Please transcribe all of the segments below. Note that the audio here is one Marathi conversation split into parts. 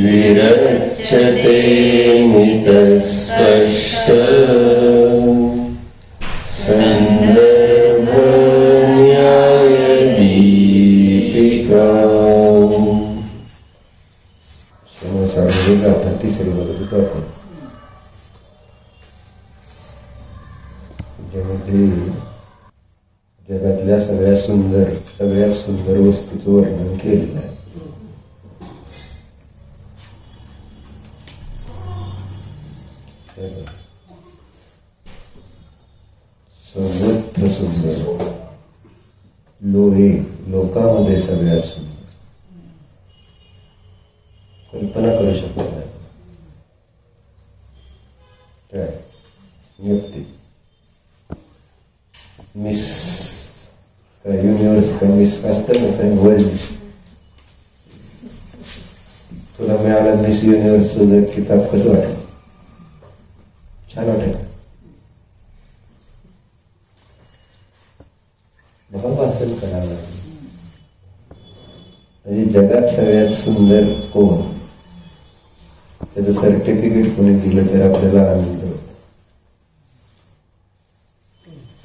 विरच्यते मितस्पष्ट संदर्भन्यायदीपिका। गाथा तिसरी बघत होतो आपण, ज्यामध्ये जगातल्या सगळ्यात सुंदर वस्तूचं वर्णन केलेलं आहे. सर्वत्र सुंदर लोहे, लोकांमध्ये सगळ्यात सुंदर. कल्पना करू शकत नाही काय नियुक्ती मिस युनिव्हर्स का मिस असतं ना काय वर्ल्ड. तुला मिळालं मिस युनिव्हर्सचं जर किताब कसं वाटेल? छान वाटेल. मला वाचन करावं लागेल. म्हणजे जगात सगळ्यात सुंदर कोण, त्याचं सर्टिफिकेट कोणी दिलं तर आपल्याला आनंद होतो.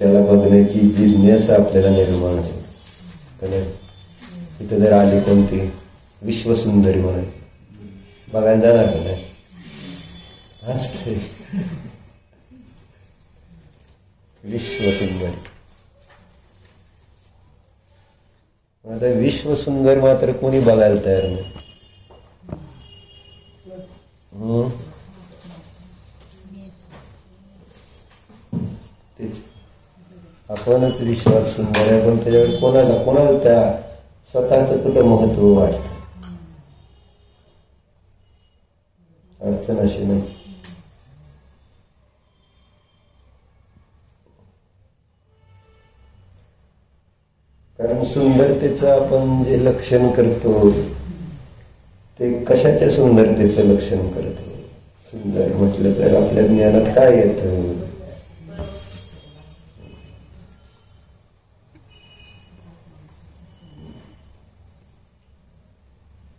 त्याला बघण्याची जिज्ञासा आपल्याला निर्माण होते. तिथे जर आली कोणती विश्वसुंदरी म्हणायचं, बघायला जाणार का नाही? असते विश्वसुंदरी. आता विश्वसुंदर मात्र कोणी बघायला तयार नाही. आपणच विश्वास सुंदर आहे, पण त्याच्यावर कोणाला त्या स्वतःच कुठं महत्व वाटतं. अडचण अशी नाही. कारण सुंदरतेचं आपण जे लक्षण करतो ते कशाच्या सुंदरतेचं लक्षण करतो? सुंदर म्हटलं तर आपल्या ज्ञानात काय येतं?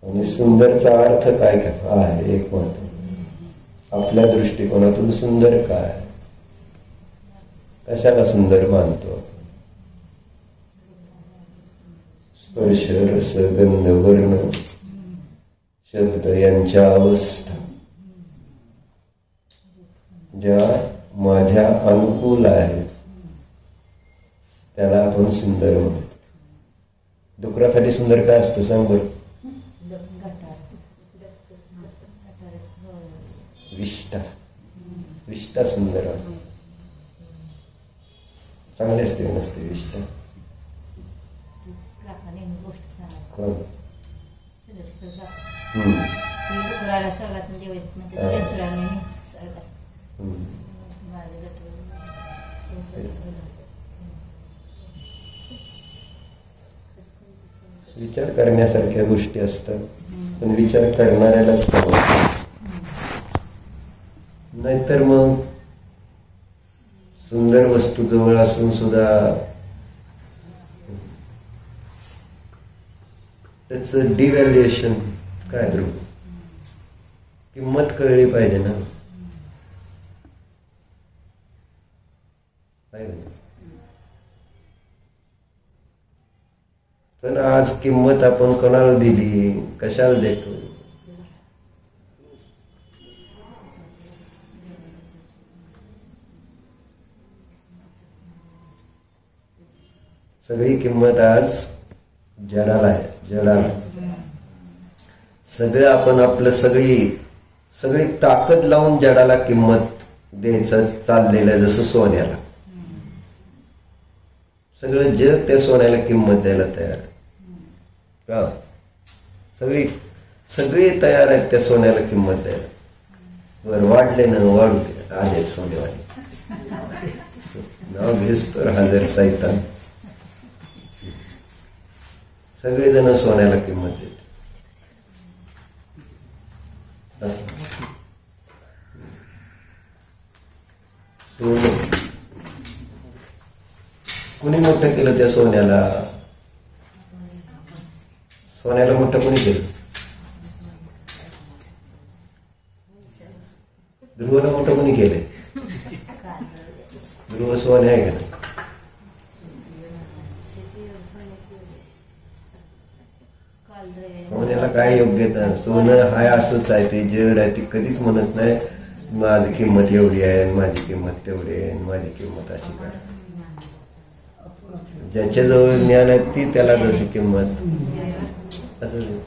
आणि सुंदरचा अर्थ काय आहे? एक महत्व आपल्या दृष्टिकोनातून सुंदर काय, कशाला सुंदर मानतो? स्पर्श, रस, गंध, वर्ण, शब्द यांच्या अवस्था ज्या माझ्या अनुकूल आहेत त्याला आपण सुंदर म्हणतो. डुकरासाठी सुंदर काय असतं सांग बरं? विष्ठा सुंदर आहे. चांगली असते नसते विष्ठा? विचार करण्यासारख्या गोष्टी असतात, पण विचार करणाऱ्यालाच नाहीतर मग सुंदर वस्तू जवळ असून सुद्धा त्याचं डिव्हॅल्युएशन काय ध्रुव, किंमत कळली पाहिजे ना. पण आज किंमत आपण कोणाला दिली, कशाला देतो? सगळी किंमत आज जडाला आहे. जडाला सगळं आपण आपलं सगळी ताकद लावून जडाला किंमत द्यायचं चाललेलं आहे. जसं सोन्याला सगळं जग त्या सोन्याला किंमत द्यायला तयार आहे. सगळी तयार आहेत त्या सोन्याला किंमत द्यायला. वर वाढले ना वाढू दे, आले सोनेवाले नाव घेस तर हजर सैतान. सगळेजण सोन्याला किंमत देते. सोनं कुणी मोठं केलं त्या सोन्याला? सोन्याला मोठं कुणी केलं? ध्रुवला मोठं कुणी केलंय? ध्रुव सोने आहे का? सोन्याला काय योग्यता? सोनं हाय असंच आहे, ते जड आहे. ते कधीच म्हणत नाही माझी किंमत एवढी आहे, माझी किंमत तेवढी आहे, माझी किंमत अशी काय. ज्याच्याजवळ ज्ञान आहे ती त्याला जशी किंमत असं.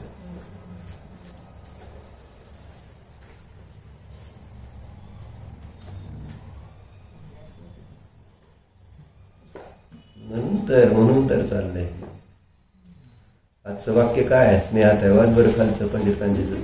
म्हणून तर चाललंय. आजचं वाक्य काय आहे? स्नेहात आहे. वाद बरं खालचं पंडितांजीचं.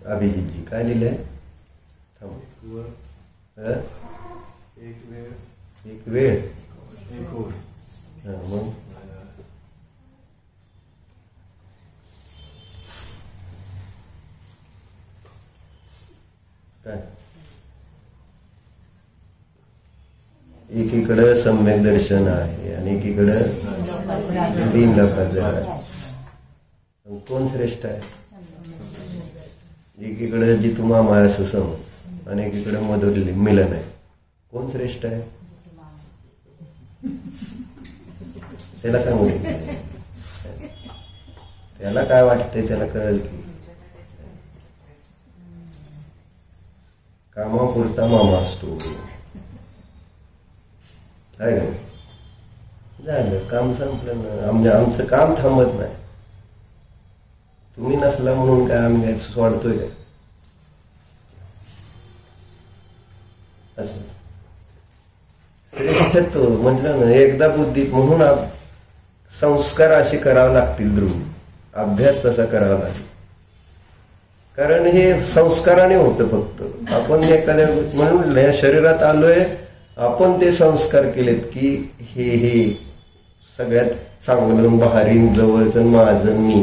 अभिजित जी काय लिहिलंय? एक वेळ मग काय एकीकडं सम्यक दर्शन आहे आणि एकीकडं 3 लाखाचं. कोण श्रेष्ठ आहे? एकीकडे जितू मामा आहे असं समज आणि एकीकडे मधुर मिलन आहे. कोण श्रेष्ठ आहे? त्याला सांगू दे. त्याला काय वाटतंय त्याला कळेल की. कामापुरता मामा असतो. काय झालं? काम संपलं ना. आमचं काम थांबत नाही. तुम्ही नसला म्हणून काय आम्ही काय सोडतोय काय? असं श्रेष्ठत्व म्हटलं ना एकदा बुद्धीत. म्हणून संस्कार असे करावे लागतील. ध्रुव अभ्यास तसा करावा लागेल. कारण हे संस्काराने होतं. फक्त आपण एखाद्या म्हणून या शरीरात आलोय, आपण ते संस्कार केलेत की हे सगळ्यात चांगलं बहारीन जवळचं माझं मी.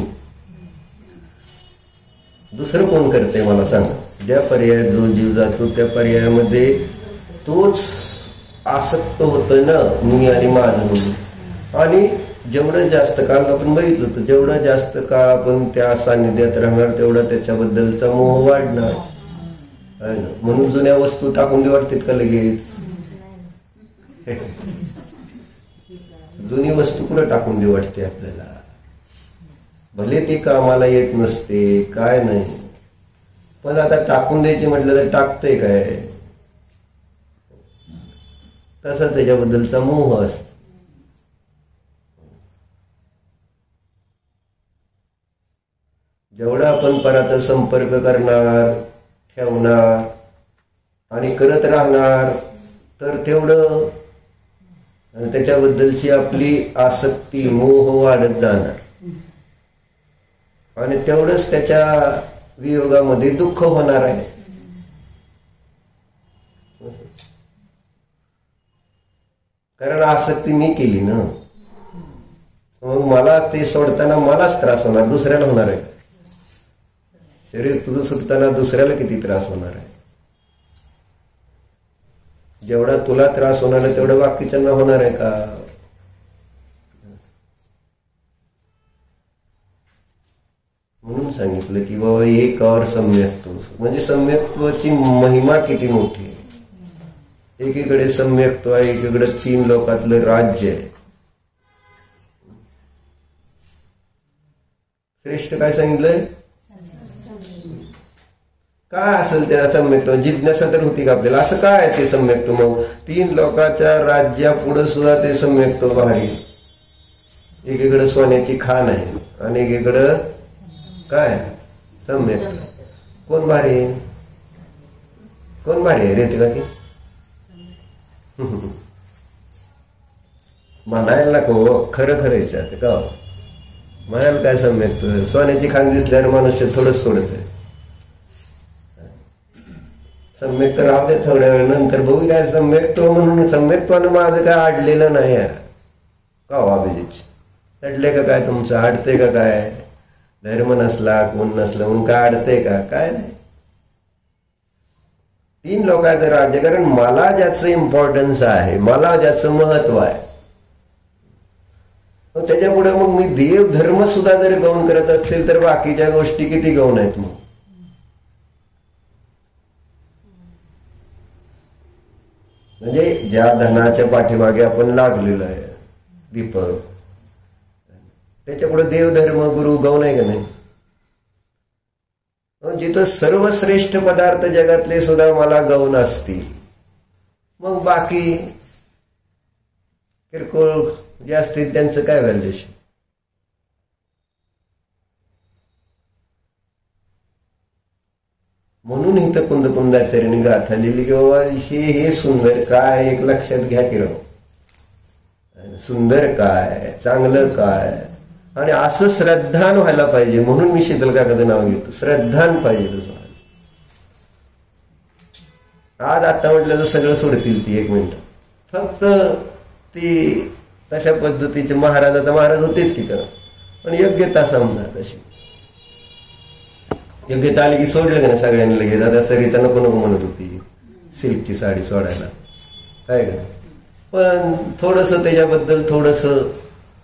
दुसरं कोण करते मला सांगा? ज्या पर्यायात जो जीव जातो त्या पर्यायामध्ये तोच आसक्त होतं ना, मी आणि माझं म्हणून. आणि जेवढं जास्त काळ आपण बघितलं तर जेवढं जास्त काळ आपण त्या सान्निध्यात राहणार तेवढा त्याच्याबद्दलचा मोह वाढणार आहे ना. म्हणून जुन्या वस्तू टाकून दे वाटतात का लगेच? जुनी वस्तू कुठं टाकून दे वाटते आपल्याला? भले ती कामाला येत नसते काय नाही, पण आता टाकून द्यायची म्हटलं तर टाकतंय काय? तसा त्याच्याबद्दलचा मोह असतो. जेवढा आपण पराचा संपर्क करणार, ठेवणार आणि करत राहणार तर तेवढं त्याच्याबद्दलची आपली आसक्ती मोह वाढत जाणार आणि तेवढंच त्याच्या वियोगामध्ये दुःख होणार आहे. कारण आसक्ती मी केली ना, मग मला ते सोडताना मलाच त्रास होणार, दुसऱ्याला होणार आहे. शरीर तुझं सुटताना दुसऱ्याला किती त्रास होणार आहे? जेवढा तुला त्रास होणार आहे तेवढा बाकीच्यांना होणार आहे का? म्हणून सांगितलं की बाबा एक और सम्यक्त्व. म्हणजे सम्यक्त्वाची महिमा किती मोठी आहे. एकीकडे सम्यक्त्व आहे, एकीकडे 3 लोकातलं राज्य आहे. श्रेष्ठ काय सांगितलंय? काय असेल त्या सम्यक्त्व? जिज्ञासा तर होती का आपल्याला? असं काय आहे ते सम्यक्त्व? मग 3 लोकाच्या राज्यापुढे सुद्धा ते सम्यक्त्व भारी. एकीकडे सोन्याची खाण आहे आणि एकीकडं काय सम्यक्त्व. कोण भारी आहे? कोण भारी आहे रे? का ती म्हणायला नको, खरं खरंच का? म्हणाल काय सम्यक्त? सोन्याची खाण दिसल्यावर मनुष्य थोडंच सोडत. सम्यक्त राहू दे थोड्या वेळ, नंतर बघू काय सम्यक्त्व म्हणून. सम्यक्त्वानं माझं काय आडलेलं नाही का हो अभिजित? अडले का काय तुमचं? आडते का काय? धर्म नसला कोण नसलं म्हणून काय आडते का? काय नाही. 3 लोकांचं राज्य. कारण मला ज्याचं इम्पॉर्टन्स आहे, मला ज्याचं महत्व आहे, त्याच्या पुढे मग मी देव धर्म सुद्धा जर गौण करत असतील तर बाकीच्या गोष्टी किती गौण आहेत मग? म्हणजे ज्या धनाच्या पाठीमागे आपण लागलेलो आहे, दीपक, त्याच्या पुढे देव धर्म गुरु गौण आहे का नाही? जिथं सर्वश्रेष्ठ पदार्थ जगातले सुद्धा मला गौण असतील, मग बाकी किरकोळ जे असतील त्यांचं काय व्हॅल्युएशन? म्हणून इथं कुंदकुंदाचार्याने गाथा लिहिली की बाबा हे सुंदर काय, एक लक्षात घ्या की राव, सुंदर काय, चांगलं काय, आणि असं श्रद्धान व्हायला पाहिजे. म्हणून मी शीतल काकाचं नाव घेतो, श्रद्धान पाहिजे तसं. आज आता म्हटलं तर सगळं सोडतील ती 1 मिनिट. फक्त ती तशा पद्धतीचे महाराज होतेच की तर, पण योग्यता समजा तशी योग्यता आली की सोडलं का ना सगळ्यांनी लगेच. आता सरिता नको नको म्हणत होती सिल्कची साडी सोडायला, काय का? पण थोडस त्याच्याबद्दल थोडस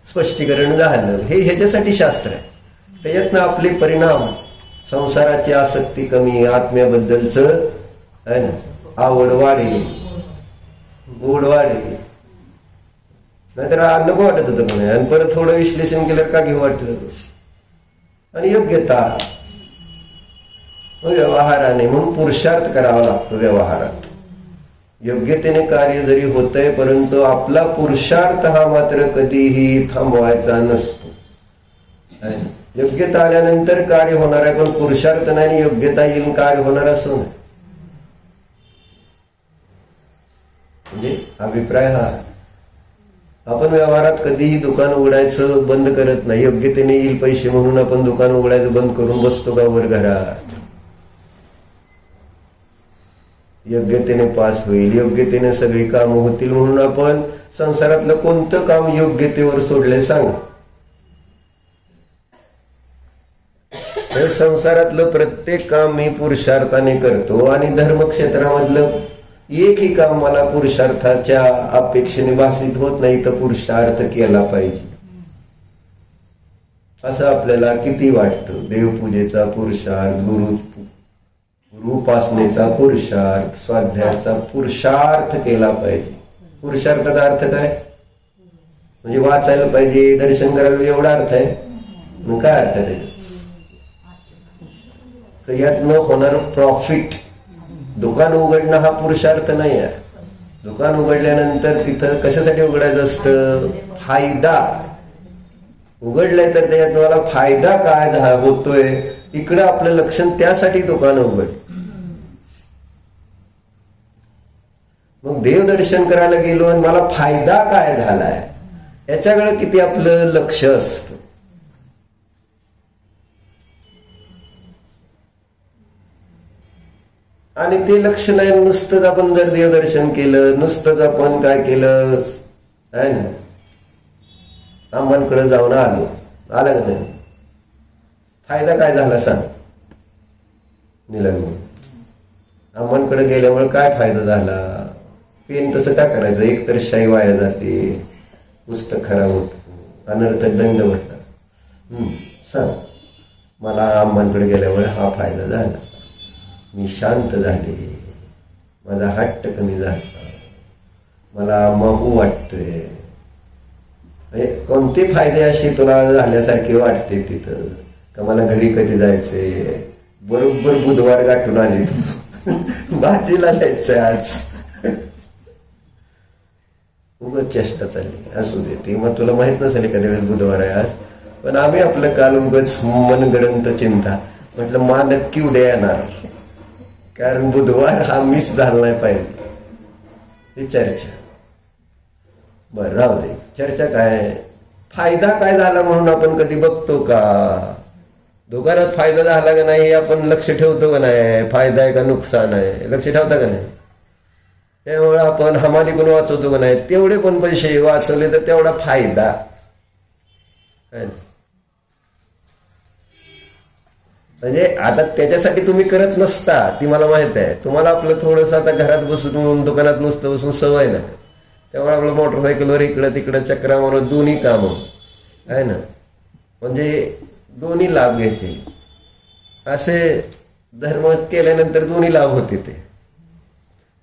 स्पष्टीकरण झालं. हे ह्याच्यासाठी शास्त्र आहे. त्याच्यातनं आपले परिणाम, संसाराची आसक्ती कमी, आत्म्याबद्दलच आहे ना आवड वाढेल, गोड वाढेल. नाहीतर नको वाटत होतं पण, आणि परत थोडं विश्लेषण केलं का घेऊ वाटलं. आणि योग्यता व्यवहाराने, म्हणून पुरुषार्थ करावा लागतो व्यवहारात. योग्यतेने कार्य जरी होतंय, परंतु आपला पुरुषार्थ हा मात्र कधीही थांबवायचा नसतो. योग्यता आल्यानंतर कार्य होणार आहे, पण पुरुषार्थ नाही आणि योग्यता येईल कार्य होणार असं नाही. म्हणजे अभिप्राय हा, आपण व्यवहारात कधीही दुकान उघडायचं बंद करत नाही. योग्यतेने येईल पैसे म्हणून आपण दुकान उघडायचं बंद करून बसतो का वर घरात? योग्यतेने पास होईल, योग्यतेने सगळी कामं होतील म्हणून आपण संसारातलं कोणतं काम योग्यतेवर सोडले सांग? संसारातलं प्रत्येक काम मी पुरुषार्थाने करतो, आणि धर्मक्षेत्रामधलं एकही काम मला पुरुषार्थाच्या अपेक्षेने भासित होत नाही, तर पुरुषार्थ केला पाहिजे असं आपल्याला किती वाटतं. देवपूजेचा पुरुषार्थ, गुरुपासनेचा पुरुषार्थ, स्वाध्यायाचा पुरुषार्थ केला पाहिजे. पुरुषार्थाचा अर्थ काय? म्हणजे वाचायला पाहिजे, दर्शन करायला, एवढा अर्थ आहे. मग काय अर्थ आहे तर यातनं होणार प्रॉफिट. दुकान उघडणं हा पुरुषार्थ नाही आहे. दुकान उघडल्यानंतर तिथं कशासाठी उघडायचं असतं? फायदा. उघडलंय तर त्याच्यात मला फायदा काय होतोय, इकडं आपलं लक्षण, त्यासाठी दुकान उघड. मग देवदर्शन करायला गेलो आणि मला फायदा काय झालाय याच्याकडे किती आपलं लक्ष असतं. आणि ते लक्ष नाही. नुसतंच आपण जर देवदर्शन केलं, नुसतंच आपण काय केलं आहे ना, अंबांकडे जाऊन आलं का नाही, फायदा काय झाला सांग? निलंग अंबांकडे गेल्यामुळे काय फायदा झाला? पेन तसं काय करायचं? एक तर शाई वाया जाते, पुस्तक खराब होत, अनर्थ दंड म्हटला. सांग मला अंबांकडे गेल्यामुळे हा फायदा झाला, मी शांत झाले, माझा हट्ट कमी झाला, मला महू वाटतोय. कोणते फायदे असे तुला झाल्यासारखे वाटते तिथं? का मला घरी कधी जायचंय? बरोबर बुधवार गाठून आली तू, भाजीला जायचंय आज, उगाच चेष्टा चालली. असू दे, ते मग तुला माहित नसेल एखाद्या वेळेस बुधवार आहे आज, पण आम्ही आपलं काल उगाच मनगडंत चिंता म्हटलं मा नक्की उद्या येणार, कारण बुधवार हा मिस झाला नाही पाहिजे. ही चर्चा. बरं राहू दे. चर्चा काय? फायदा काय झाला म्हणून आपण कधी बघतो का? दुकानात फायदा झाला का नाही आपण लक्ष ठेवतो का नाही? फायदा आहे का नुकसान आहे लक्ष ठेवता का नाही? त्यामुळे आपण हमाली पण वाचवतो का नाही? तेवढे पण पैसे वाचवले तर तेवढा फायदा. म्हणजे आता त्याच्यासाठी तुम्ही करत नसता, ती मला माहित आहे. तुम्हाला आपलं थोडंसं आता घरात बसून दुकानात नुसतं बसून सवय ना, त्यामुळे आपलं मोटरसायकलवर इकडं तिकडं चक्रा मारून दोन्ही कामं आहे ना, म्हणजे दोन्ही लाभ घ्यायचे. असे धर्म केल्यानंतर दोन्ही लाभ होते. ते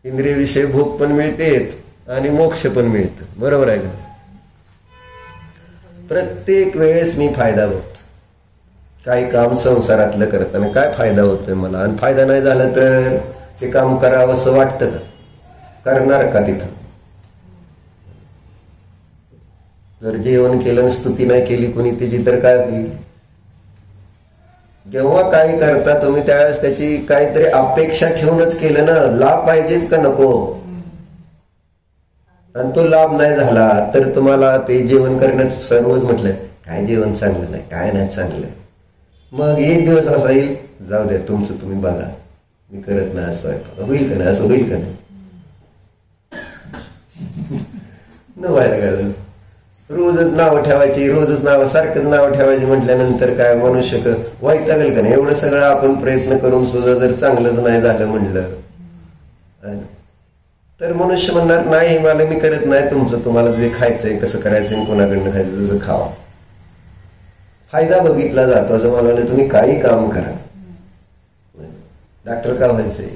इंद्रिय विषय भोग पण मिळतेत आणि मोक्ष पण मिळतं. बरोबर आहे का? प्रत्येक वेळेस मी फायदा बघतो. काही काम संसारातलं करताना काय फायदा होतोय मला, आणि फायदा नाही झाला तर ते काम करावं असं वाटतं का? करणार का तिथं? जर जेवण केलं स्तुती नाही केली कोणी त्याची तर काय होईल? जेव्हा काही करता तुम्ही त्यावेळेस त्याची काहीतरी अपेक्षा ठेवूनच केलं ना. लाभ पाहिजेच का नको? आणि तो लाभ नाही झाला तर तुम्हाला ते जेवण करण्यात सर्वच म्हटलं काय जेवण चांगलं नाही, काय नाही चांगलं. मग एक दिवस असा येईल, जाऊ द्या तुमचं तुम्ही बघा, मी करत नाही, असं होईल का नाही, असं होईल का नाही? न व्हायला काय, रोजच नावं ठेवायची, रोजच नावं सारखंच नावं ठेवायची म्हटल्यानंतर काय मनुष्य वैतागेल का नाही? एवढं सगळं आपण प्रयत्न करून सुद्धा जर चांगलंच नाही झालं म्हणलं तर मनुष्य म्हणणार नाही मला मी करत नाही, तुमचं तुम्हाला जे खायचंय कसं करायचंय कोणाकडनं खायचं तसं खावा. फायदा बघितला जातो असं मला नाही. तुम्ही काही काम करा. डॉक्टर का व्हायचंय?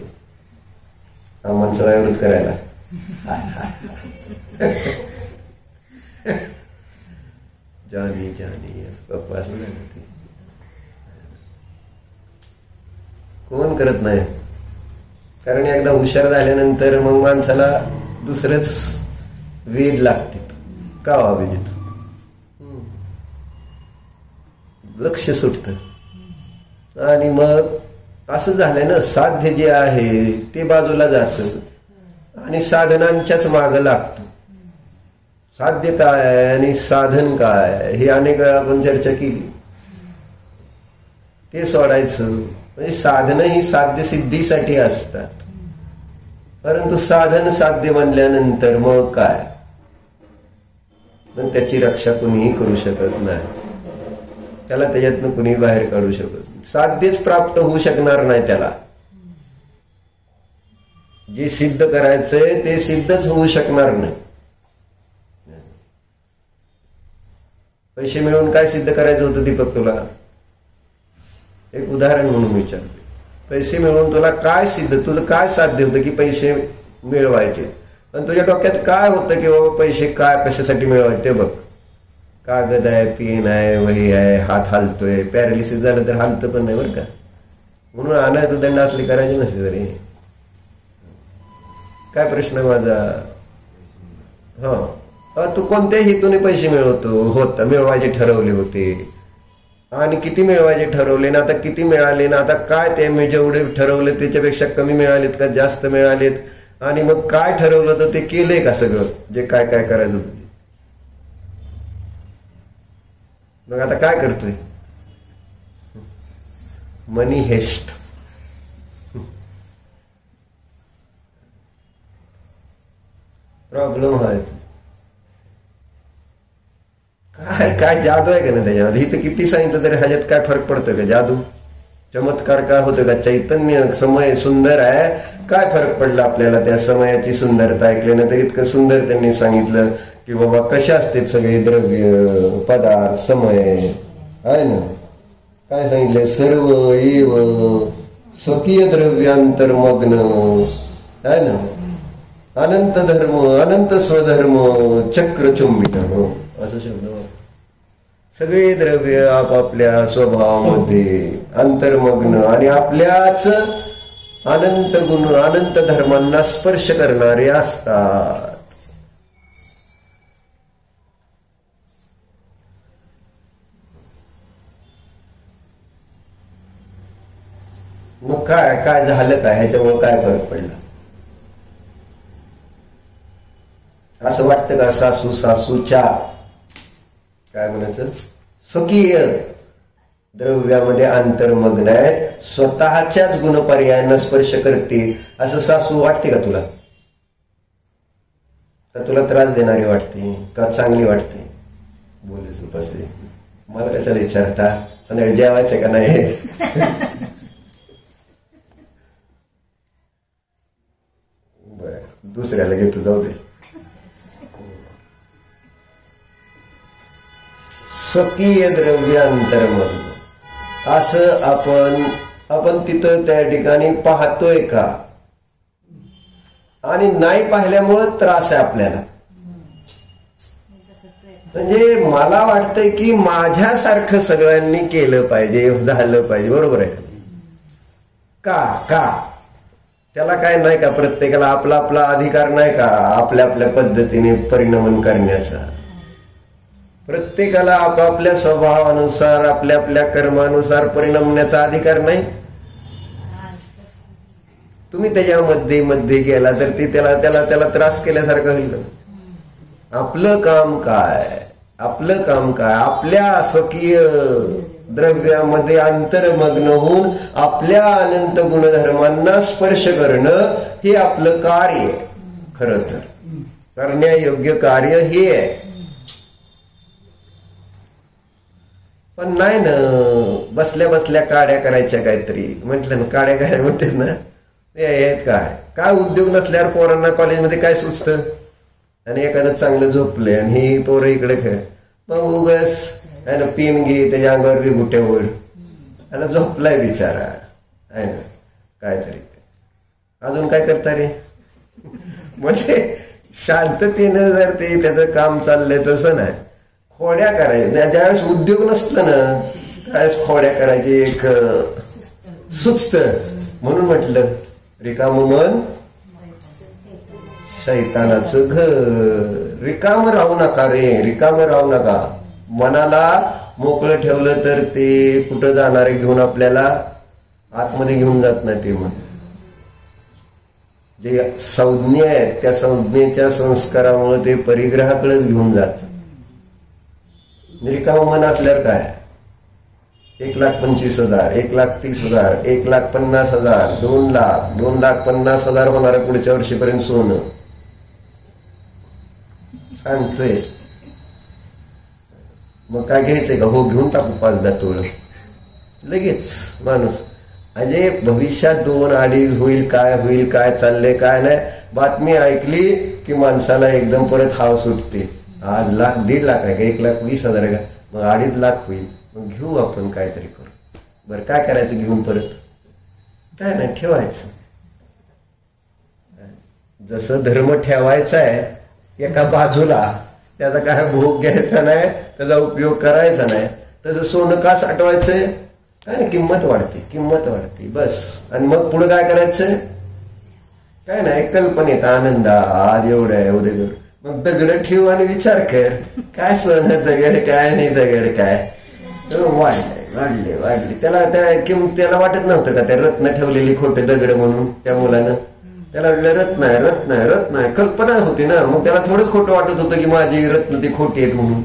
माणसं वयोवृत्त करायला. जानी जानी पप्पा असं नाही, कोण करत नाही. कारण एकदा हुशार झाल्यानंतर मग माणसाला दुसरेच वेध लागतात. का व्हावेत? लक्ष सुटतं आणि मग असं झालंय ना, साध्य जे आहे ते बाजूला जातं आणि साधनांच्याच मागं लागतं. साध्य काय आणि साधन काय हे अनेक वेळा आपण चर्चा केली. ते सोडायचं. म्हणजे साधनं ही साध्य सिद्धीसाठी असतात, परंतु साधन साध्य बनल्यानंतर मग काय? मग त्याची रक्षा कुणीही करू शकत नाही. त्याला त्याच्यातनं कुणी बाहेर काढू शकत नाही. साध्यच प्राप्त होऊ शकणार नाही त्याला. जे सिद्ध करायचंय ते सिद्धच होऊ शकणार नाही. पैसे मिळवून काय सिद्ध करायचं होतं दीपक तुला? एक उदाहरण म्हणून विचारते. पैसे मिळवून तुला काय सिद्ध, तुझं काय साध्य होतं की पैसे मिळवायचे? आणि तुझ्या डोक्यात काय होतं की बाबा पैसे काय कशासाठी मिळवायचे ते बघ. कागद आहे, पेन आहे, वही आहे, हात हालतोय. पॅरालिसिस झालं तर हालतं पण नाही बरं का, म्हणून आणायचं दंड असले करायचे नसते तरी. काय प्रश्न माझा? हा, तू कोणत्या हेतूने पैसे मिळवायचे ठरवले होते आणि किती मिळवायचे ठरवले ना, आता किती मिळाले ना, आता काय ते मी जेवढे ठरवले त्याच्यापेक्षा कमी मिळालेत का जास्त मिळालेत, आणि मग काय ठरवलं तर ते केलंय का सगळं जे काय काय करायचं होतं? मग आता काय करतोय? मनी हेस्ट. प्रॉब्लेम आहे. काय जादू आहे का ना त्याच्यामध्ये? इथं किती सांगितलं तरी ह्याच्यात काय फरक पडतोय का? जादू चमत्कार काय होतोय का? चैतन्य समय सुंदर आहे, काय फरक पडला आपल्याला त्या समयाची सुंदरता ऐकल्यानंतर? इतकं सुंदर त्यांनी सांगितलं की बाबा कशा असते सगळे द्रव्य पदार्थ समय आहे ना. काय सांगितलंय? सर्व एव स्वकीय द्रव्यांतर्मग्न आहे ना, अनंत धर्म अनंत स्वधर्म चक्रचुंबित असं शब्द. सगळे द्रव्य आपापल्या स्वभावामध्ये अंतर्मग्न आणि आपल्याच अनंत गुण अनंत धर्मांना स्पर्श करणारे असतात. मग काय झालं काय? ह्याच्यामुळे काय फरक पडला? असं वाटतं का सासूच्या काय म्हणायचं, स्वकीय द्रव्यामध्ये अंतर्मग्न आहे, स्वतःच्याच गुणपर्यायांना स्पर्श करते. असं सासू वाटते का तुला? का तुला त्रास देणारी वाटते का चांगली वाटते? बोलेच उपासे मला कशाला विचारता, संध्याकाळी जेवायचंय का नाही? बर, दुसऱ्याला घेतो, जाऊ दे. स्वकीय द्रव्य अंतर्मग्न असं आपण तिथं त्या ठिकाणी पाहतोय का? आणि नाही पाहिल्यामुळं त्रास आहे आपल्याला. म्हणजे मला वाटतंय की माझ्यासारखं सगळ्यांनी केलं पाहिजे, झालं पाहिजे. बरोबर आहे का? त्याला काय नाही का? प्रत्येकाला आपला आपला अधिकार नाही का आपल्या आपल्या पद्धतीने परिणमन करण्याचा? प्रत्येकाला आपापल्या स्वभावानुसार आपल्या आपल्या कर्मानुसार परिणमण्याचा अधिकार नाही? तुम्ही त्याच्यामध्ये मध्ये गेला तर ती त्याला त्रास केल्यासारखं होईल का? आपलं काम काय? आपल्या स्वकीय द्रव्यामध्ये अंतर्मग्न होऊन आपल्या अनंत गुणधर्मांना स्पर्श करणं हे आपलं कार्य आहे. खरं तर करण्यायोग्य कार्य हे आहे. पण नाही ना, बसल्या बसल्या काड्या करायच्या. काहीतरी म्हटलं ना, काड्या काय म्हणतात ना, काय उद्योग नसल्यावर पोरांना कॉलेजमध्ये काय सुचतं? आणि एखादं चांगलं झोपले आणि ही पोरं इकडे खेळ, मग उगाच आहे ना पिन घे त्याच्या अंगावर रिगुट्या ओढ. आता झोपलाय बिचारा आहे ना, काहीतरी अजून काय करता रे? म्हणजे शांततेनं जर ते त्याचं काम चाललंय तसं नाही, खोड्या करायच्या. ज्यावेळेस उद्योग नसतं ना, काय खोड्या करायची एक सुचत. म्हणून म्हटलं रिकाम मन शैतानाचं घर. रिकाम राहू नका रे, रिकाम राहू नका. मनाला मोकळं ठेवलं तर ते कुठं जाणारे घेऊन आपल्याला आतमध्ये घेऊन जात नाही. ते मन जे संज्ञा आहेत त्या संज्ञेच्या संस्कारामुळे ते परिग्रहाकडेच घेऊन जात. रिकाम मन असल्यावर काय, 1,25,000, 1,30,000, 1,50,000, 2,00,000, 2,50,000 होणार पुढच्या वर्षीपर्यंत सोनं सांगतोय. मग काय घ्यायचंय का? हो घेऊन टाकू 5-10 तोळ लगेच माणूस. म्हणजे भविष्यात 2-2.5 होईल, काय चाललंय काय नाही. बातमी ऐकली की माणसाला एकदम परत हाव सुटते. आज 1,00,000, 1.5 लाख आहे का, 1,20,000 आहे का, मग 2.5 लाख होईल. मग घेऊ आपण काहीतरी करू. बरं काय करायचं घेऊन परत? काय नाही, ठेवायचं. जसं धर्म ठेवायचा आहे एका बाजूला, त्याचा काय भोग घ्यायचा नाही, त्याचा उपयोग करायचा नाही, तसं सोनं का साठवायचंय? काय नाही, किंमत वाढते बस. आणि मग पुढे काय करायचं? काय नाही, कल्पनेत आनंद. आज एवढं आहे, उद्या तेवढं. मग दगड ठेव आणि विचार कर, काय सोनं दगड काय नाही दगड काय. वाढले. त्याला वाटत नव्हतं का त्या रत्न ठेवलेली खोटे दगड म्हणून? त्या मुलानं त्याला रत्न आहे कल्पना होती ना. मग त्याला थोडंच खोटं वाटत होतं की माझी रत्न ती खोटी आहेत म्हणून.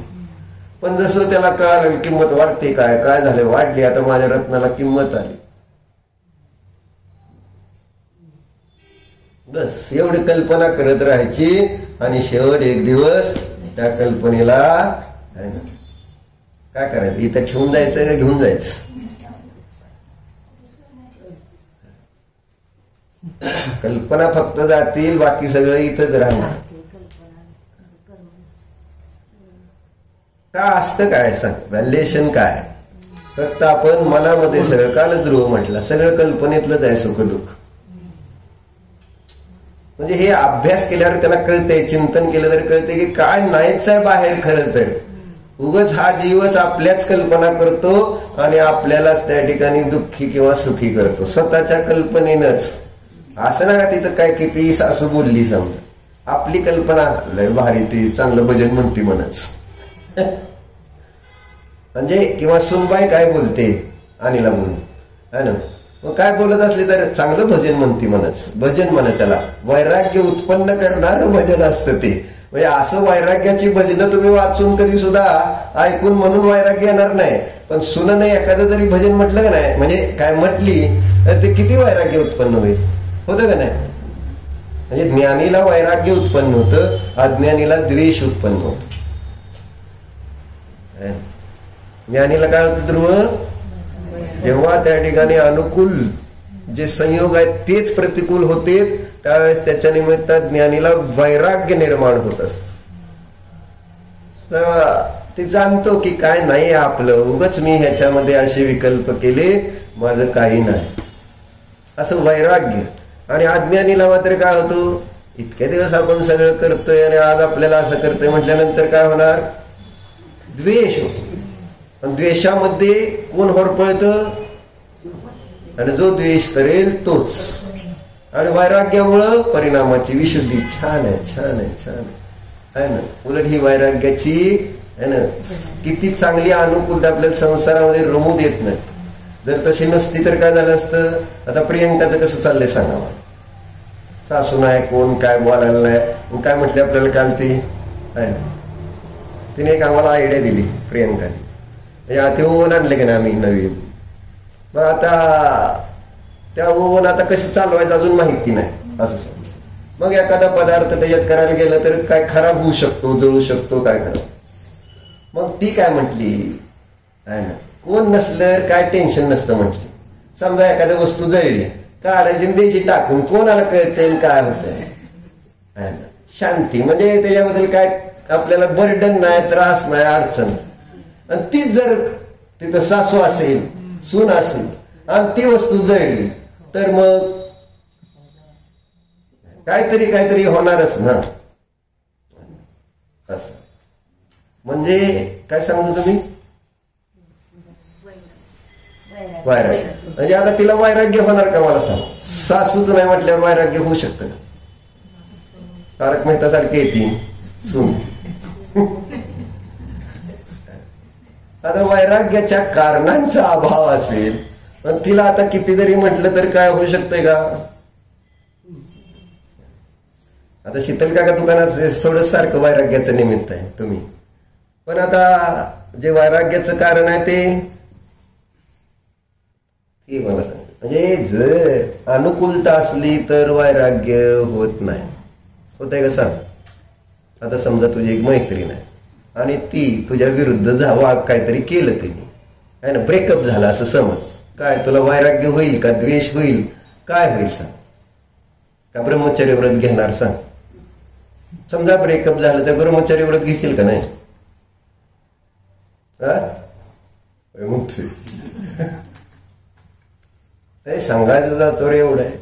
पण जसं त्याला कळालं किंमत वाढते, काय झालं, वाढली, आता माझ्या रत्नाला किंमत आली. बस एवढी कल्पना करत राहायची आणि शेवट एक दिवस त्या कल्पनेला काय करायचं? इथं ठेवून जायचं का घेऊन जायचं? कल्पना फक्त जातील, बाकी सगळं इथंच राहणार. का असतं काय सांग? व्हॅल्युएशन काय? फक्त आपण मनामध्ये सगळं कालध्रुव म्हटलं, सगळं कल्पनेतलंच आहे सुख दुःख. म्हणजे हे अभ्यास केल्यावर त्याला कळतंय, चिंतन केलं तर कळतंय की काय नाहीच आहे बाहेर. खरं तर उगाच हा जीवच आपल्याच कल्पना करतो आणि आपल्यालाच त्या ठिकाणी दुःखी किंवा सुखी करतो स्वतःच्या कल्पनेनंच. असं ना तिथं काय किती सासू बोलली समजा, आपली कल्पना लय भारी, ती चांगलं भजन म्हणते म्हणच. म्हणजे किंवा सुनबाई काय बोलते अनिला म्हणून है ना, मग काय बोलत असले तर चांगलं भजन म्हणते म्हणच. भजन म्हणत त्याला वैराग्य उत्पन्न करणारं भजन असतं ते. म्हणजे असं वैराग्याची भजनं तुम्ही वाचून कधी सुद्धा ऐकून म्हणून वैराग्य येणार नाही. पण सुनने एखादं जरी भजन म्हटलं का नाही, म्हणजे काय म्हटली तर ते किती वैराग्य उत्पन्न होईल, होतं का नाही? म्हणजे ज्ञानीला वैराग्य उत्पन्न होतं, अज्ञानीला द्वेष उत्पन्न होत. ज्ञानीला काय होतं ध्रुव, जेव्हा त्या ठिकाणी अनुकूल जे संयोग आहेत तेच प्रतिकूल होते, त्यावेळेस त्याच्या निमित्तानं ज्ञानीला वैराग्य निर्माण होत असत. ते जाणतो की काय नाही आपलं, उगाच मी ह्याच्यामध्ये असे विकल्प केले, माझं काही नाही, असं वैराग्य. आणि अज्ञानीला मात्र काय होतो, इतके दिवस आपण सगळं करतोय आणि आज आपल्याला असं करतोय म्हटल्यानंतर काय होणार, द्वेष होतो. पण द्वेषामध्ये कोण होरपळतं, आणि जो द्वेष करेल तोच. आणि वैराग्यामुळं परिणामाची विशुद्धी. छान आहे, छान आहे, छान आहे ना. उलट ही वैराग्याची आहे ना किती चांगली अनुकूलता आपल्याला संसारामध्ये रमू देत नाही. जर तशी नसती तर काय झालं असतं. आता प्रियंकाचं कसं चाललंय सांगा मला. सासू नाही, कोण काय बोलायला नाही, काय म्हटले आपल्याला काल ती आहे ना, तिने एक आम्हाला आयडिया दिली प्रियंकाने. ते ओव्हन आणले की नाही आम्ही नवीन, मग आता त्या ओव्हन आता कसं चालवायचं अजून माहिती नाही असं सांग. मग एखादा पदार्थ त्याच्यात करायला गेलं तर काय खराब होऊ शकतो, जळू शकतो, काय खराब. मग ती काय म्हटली आहे ना, कोण नसलं काय टेन्शन नसतं म्हटली. समजा एखाद्या वस्तू जळली, काढायची द्यायची टाकून, कोणाला कळतंय काय होतंय आहे ना. शांती म्हणजे त्याच्याबद्दल काय आपल्याला बर्डन नाही, त्रास नाही, अडचण. आणि तीच जर तिथं सासू असेल, सून असेल आणि ती वस्तू जळली तर मग काहीतरी होणारच ना. असं म्हणजे काय सांगतो तुम्ही, वैराग्य. म्हणजे आता तिला वैराग्य होणार का मला सांग. सासूच नाही म्हटल्यावर वैराग्य होऊ शकतं का. तारक मेहता सारखे येतील सून. आता वैराग्याच्या कारणांचा अभाव असेल, पण तिला आता किती जरी म्हटलं तर काय होऊ शकतंय का. आता शीतल काका दुकानात थोडं सारखं वैराग्याचं निमित्त आहे तुम्ही, पण आता जे वैराग्याचं कारण आहे ते मला सांग. म्हणजे जर अनुकूलता असली तर वैराग्य होत नाही. होत आहे का सांग. आता समजा तुझी एक मैत्रीण आहे आणि ती तुझ्या विरुद्ध काहीतरी केलं तिने आहे ना, ब्रेकअप झाला असं समज, काय तुला वैराग्य होईल का, द्वेष होईल, काय होईल सांग. का ब्रह्मचर्य व्रत घेणार सांग. समजा ब्रेकअप झालं तर ब्रह्मचर्य व्रत घेशील का नाही. सांगायचं जातो रे एवढं आहे.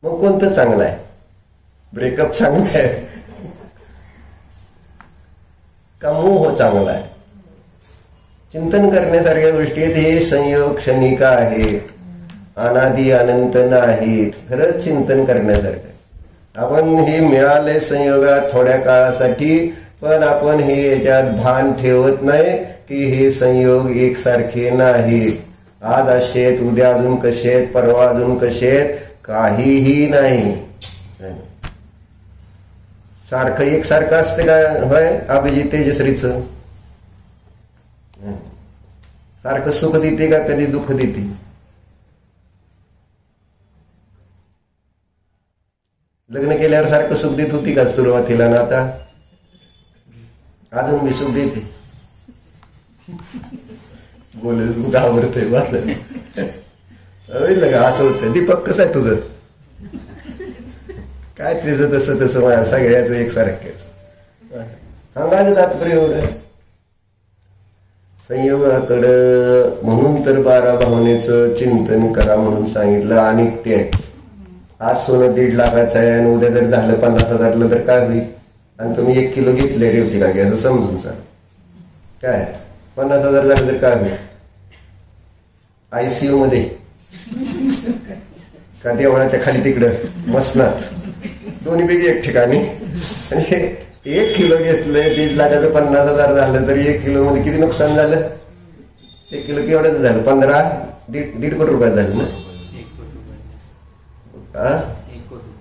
मग कोणतं चांगलं आहे, ब्रेकअप चांगलं आहे का मोह चांगला आहे. चिंतन करण्यासारख्या गोष्टी आहेत. हे संयोग क्षणिक आहेत, अनादि अनंत नाहीत. खरंच चिंतन करण्यासारखं. आपण हे मिळाले संयोगात थोड्या काळासाठी, पण आपण हे याच्यात भान ठेवत नाही की हे संयोग एकसारखे नाहीत. आज असे आहेत, उद्या अजून कसे आहेत, परवा अजून कसे आहेत, काहीही नाही. सारखं एकसारखं असते का होय. अभिजित तेजश्रीचं सारखं सुख देते का कधी दुःख देते. लग्न केल्यावर सारखं सुख देत होती का सुरुवातीला, ना आता अजून मी सुख देते. बोल घाबरतय बाहेर असं होतं. दीपक कसं आहे तुझं, काय त्याचं तसं तसं सगळ्याच एकसारख्याच. सांगायचं तात्पर्य एवढं. संयोगाकडं म्हणून तर 12 भावनेचं चिंतन करा म्हणून सांगितलं. अनित्य आहे. आज सोनं 1.5 लाखाचं आहे आणि उद्या जर झालं 50,000 तर काय होईल. आणि तुम्ही 1 किलो घेतले रे होती का असं समजून सांग. काय 50,000 झालं तर काय होईल. ICU मध्ये का देवळाच्या खाली तिकडं मसनात, दोन्ही पैकी एक ठिकाणी. 1 किलो घेतलंय 1.5 लाखाचं 50,000 झालं तर 1 किलो मध्ये किती नुकसान झालं. 1 किलो केवढ्याच झालं, 1.5 कोटी रुपयात झालं ना.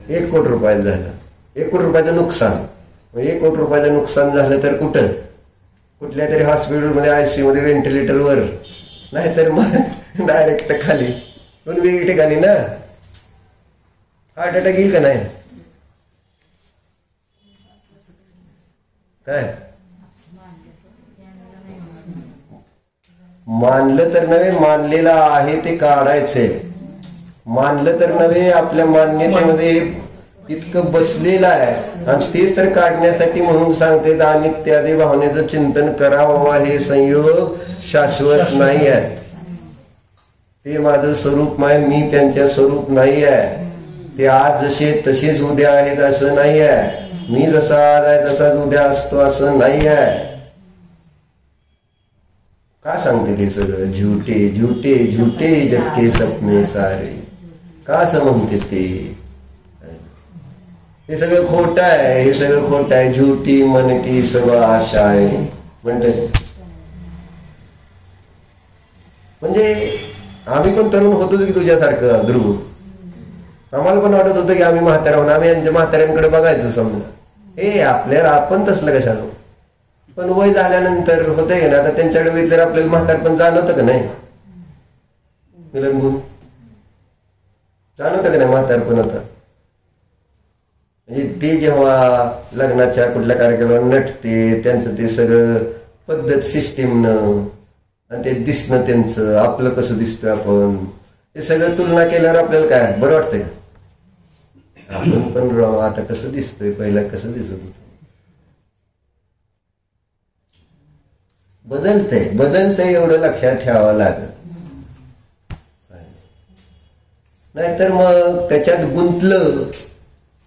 1 कोटी रुपयात झालं. 1 कोटी रुपयाचं नुकसान. 1 कोटी रुपयाचं नुकसान झालं तर कुठं, कुठल्या तरी हॉस्पिटलमध्ये ICU मध्ये व्हेंटिलेटरवर, नाहीतर मग डायरेक्ट खाली. पण वेगळी ठिकाणी ना हार्ट अटॅक येईल का नाही? काय मानलं तर नव्हे, मानलेलं आहे ते काढायचंय. मानलं तर नव्हे, आपल्या मान्यतेमध्ये इतकं बसलेलं आहे आणि तेच तर काढण्यासाठी म्हणून सांगते अनित्यादी भावनेचं चिंतन करावं. हे संयोग शाश्वत नाही आहे. ते माझं स्वरूप आहे, मी त्यांच्या स्वरूप नाही आहे. ते आज जसे तसेच उद्या आहेत असं नाही आहे. मी जसा आज आहे तसाच उद्या असतो असं नाही आहे. का सांगते ते सगळं? झुटे झुटे झुटे जगते सपने सारे, का असं म्हणते ते? हे सगळं खोट आहे, हे सगळं खोट आहे. झुटी मन की सब आशा आहे म्हणते. म्हणजे आम्ही पण तरुण होतोच की तुझ्यासारखं ध्रुव. आम्हाला पण वाटत होतं की आम्ही म्हातारा होऊन आम्ही यांच्या म्हाताऱ्यांकडे बघायचो. समजा हे आपल्याला आपण तसलं कशाला. पण वय झाल्यानंतर होतंय का ना, आता त्यांच्याकडे वेळेला आपल्याला म्हातारपण जाणवतं का नाही? मिलनभूत जाणवतं का नाही म्हातारपण? होतं म्हणजे ते जेव्हा लग्नाच्या कुठल्या कार्यक्रमाला नटते, त्यांचं ते सगळं पद्धत सिस्टीमनं आणि ते दिसणं त्यांचं, आपलं कसं दिसतोय आपण, हे सगळं तुलना केल्यावर आपल्याला काय बरं वाटतंय का? आपण पण आता कसं दिसतोय, पहिला कसं दिसत होतं. बदलतंय एवढं लक्षात ठेवावं लागत. नाहीतर मग त्याच्यात गुंतलं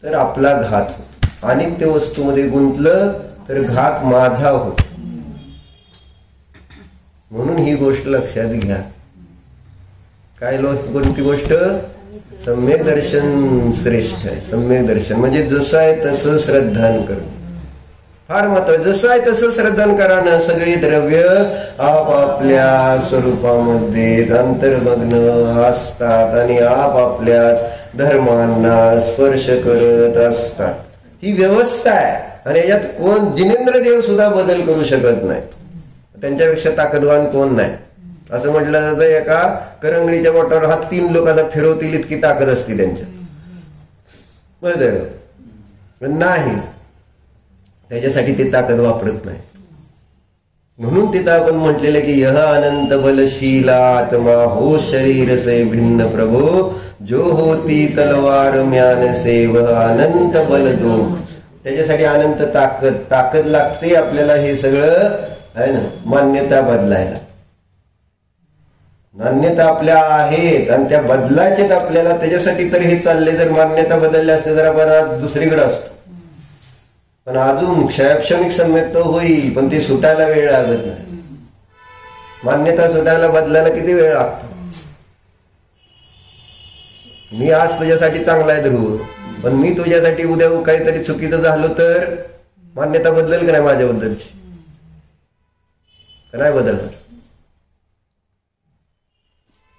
तर आपला घात होतो. अनित्य वस्तूमध्ये गुंतलं तर घात माझा होतो. म्हणून ही गोष्ट लक्षात घ्या. काय कोणती गोष्ट? सम्यक दर्शन श्रेष्ठ आहे. सम्यक दर्शन म्हणजे जसं आहे तसं श्रद्धान करणं फार महत्वाचं. जसं आहे तसं श्रद्धान करा. सगळी द्रव्य आपापल्या स्वरूपामध्ये अंतर्मग्न असतात आणि आपापल्याच धर्मांना स्पर्श करत असतात. ही व्यवस्था आहे आणि याच्यात कोण जिनेंद्र देव सुद्धा बदल करू शकत नाही. त्यांच्यापेक्षा ताकदवान कोण नाही. असं म्हटलं जातं एका करंगडीच्या बोटावर हा 3 लोक असा फिरवतील इतकी ताकद असते त्यांच्यात. बरोबर नाही, त्याच्यासाठी ते ताकद वापरत नाही. म्हणून तिथं आपण म्हटलेलं की यह अनंत बलशीला आत्मा हो शरीर से भिन्न प्रभो जो होती तलवार म्यान से वह अनंत बल दो. त्याच्यासाठी अनंत ताकद लागते आपल्याला. हे सगळं आहे ना मान्यता बदलायला. मान्यता आपल्या आहेत आणि त्या बदलायच्यात आपल्याला. त्याच्यासाठी तर हे चालले. जर मान्यता बदलल्या असते तर आपण आज दुसरीकडे असतो. पण अजून क्षमिक सम्यक तर होईल, पण ते सुटायला वेळ लागत नाही. मान्यता सुटायला बदलायला किती वेळ लागतो? मी आज तुझ्यासाठी चांगला आहे ध्रुव, पण मी तुझ्यासाठी उद्या काहीतरी चुकीचं झालो तर मान्यता बदलेल का नाही माझ्याबद्दलची? का नाही बदलणार?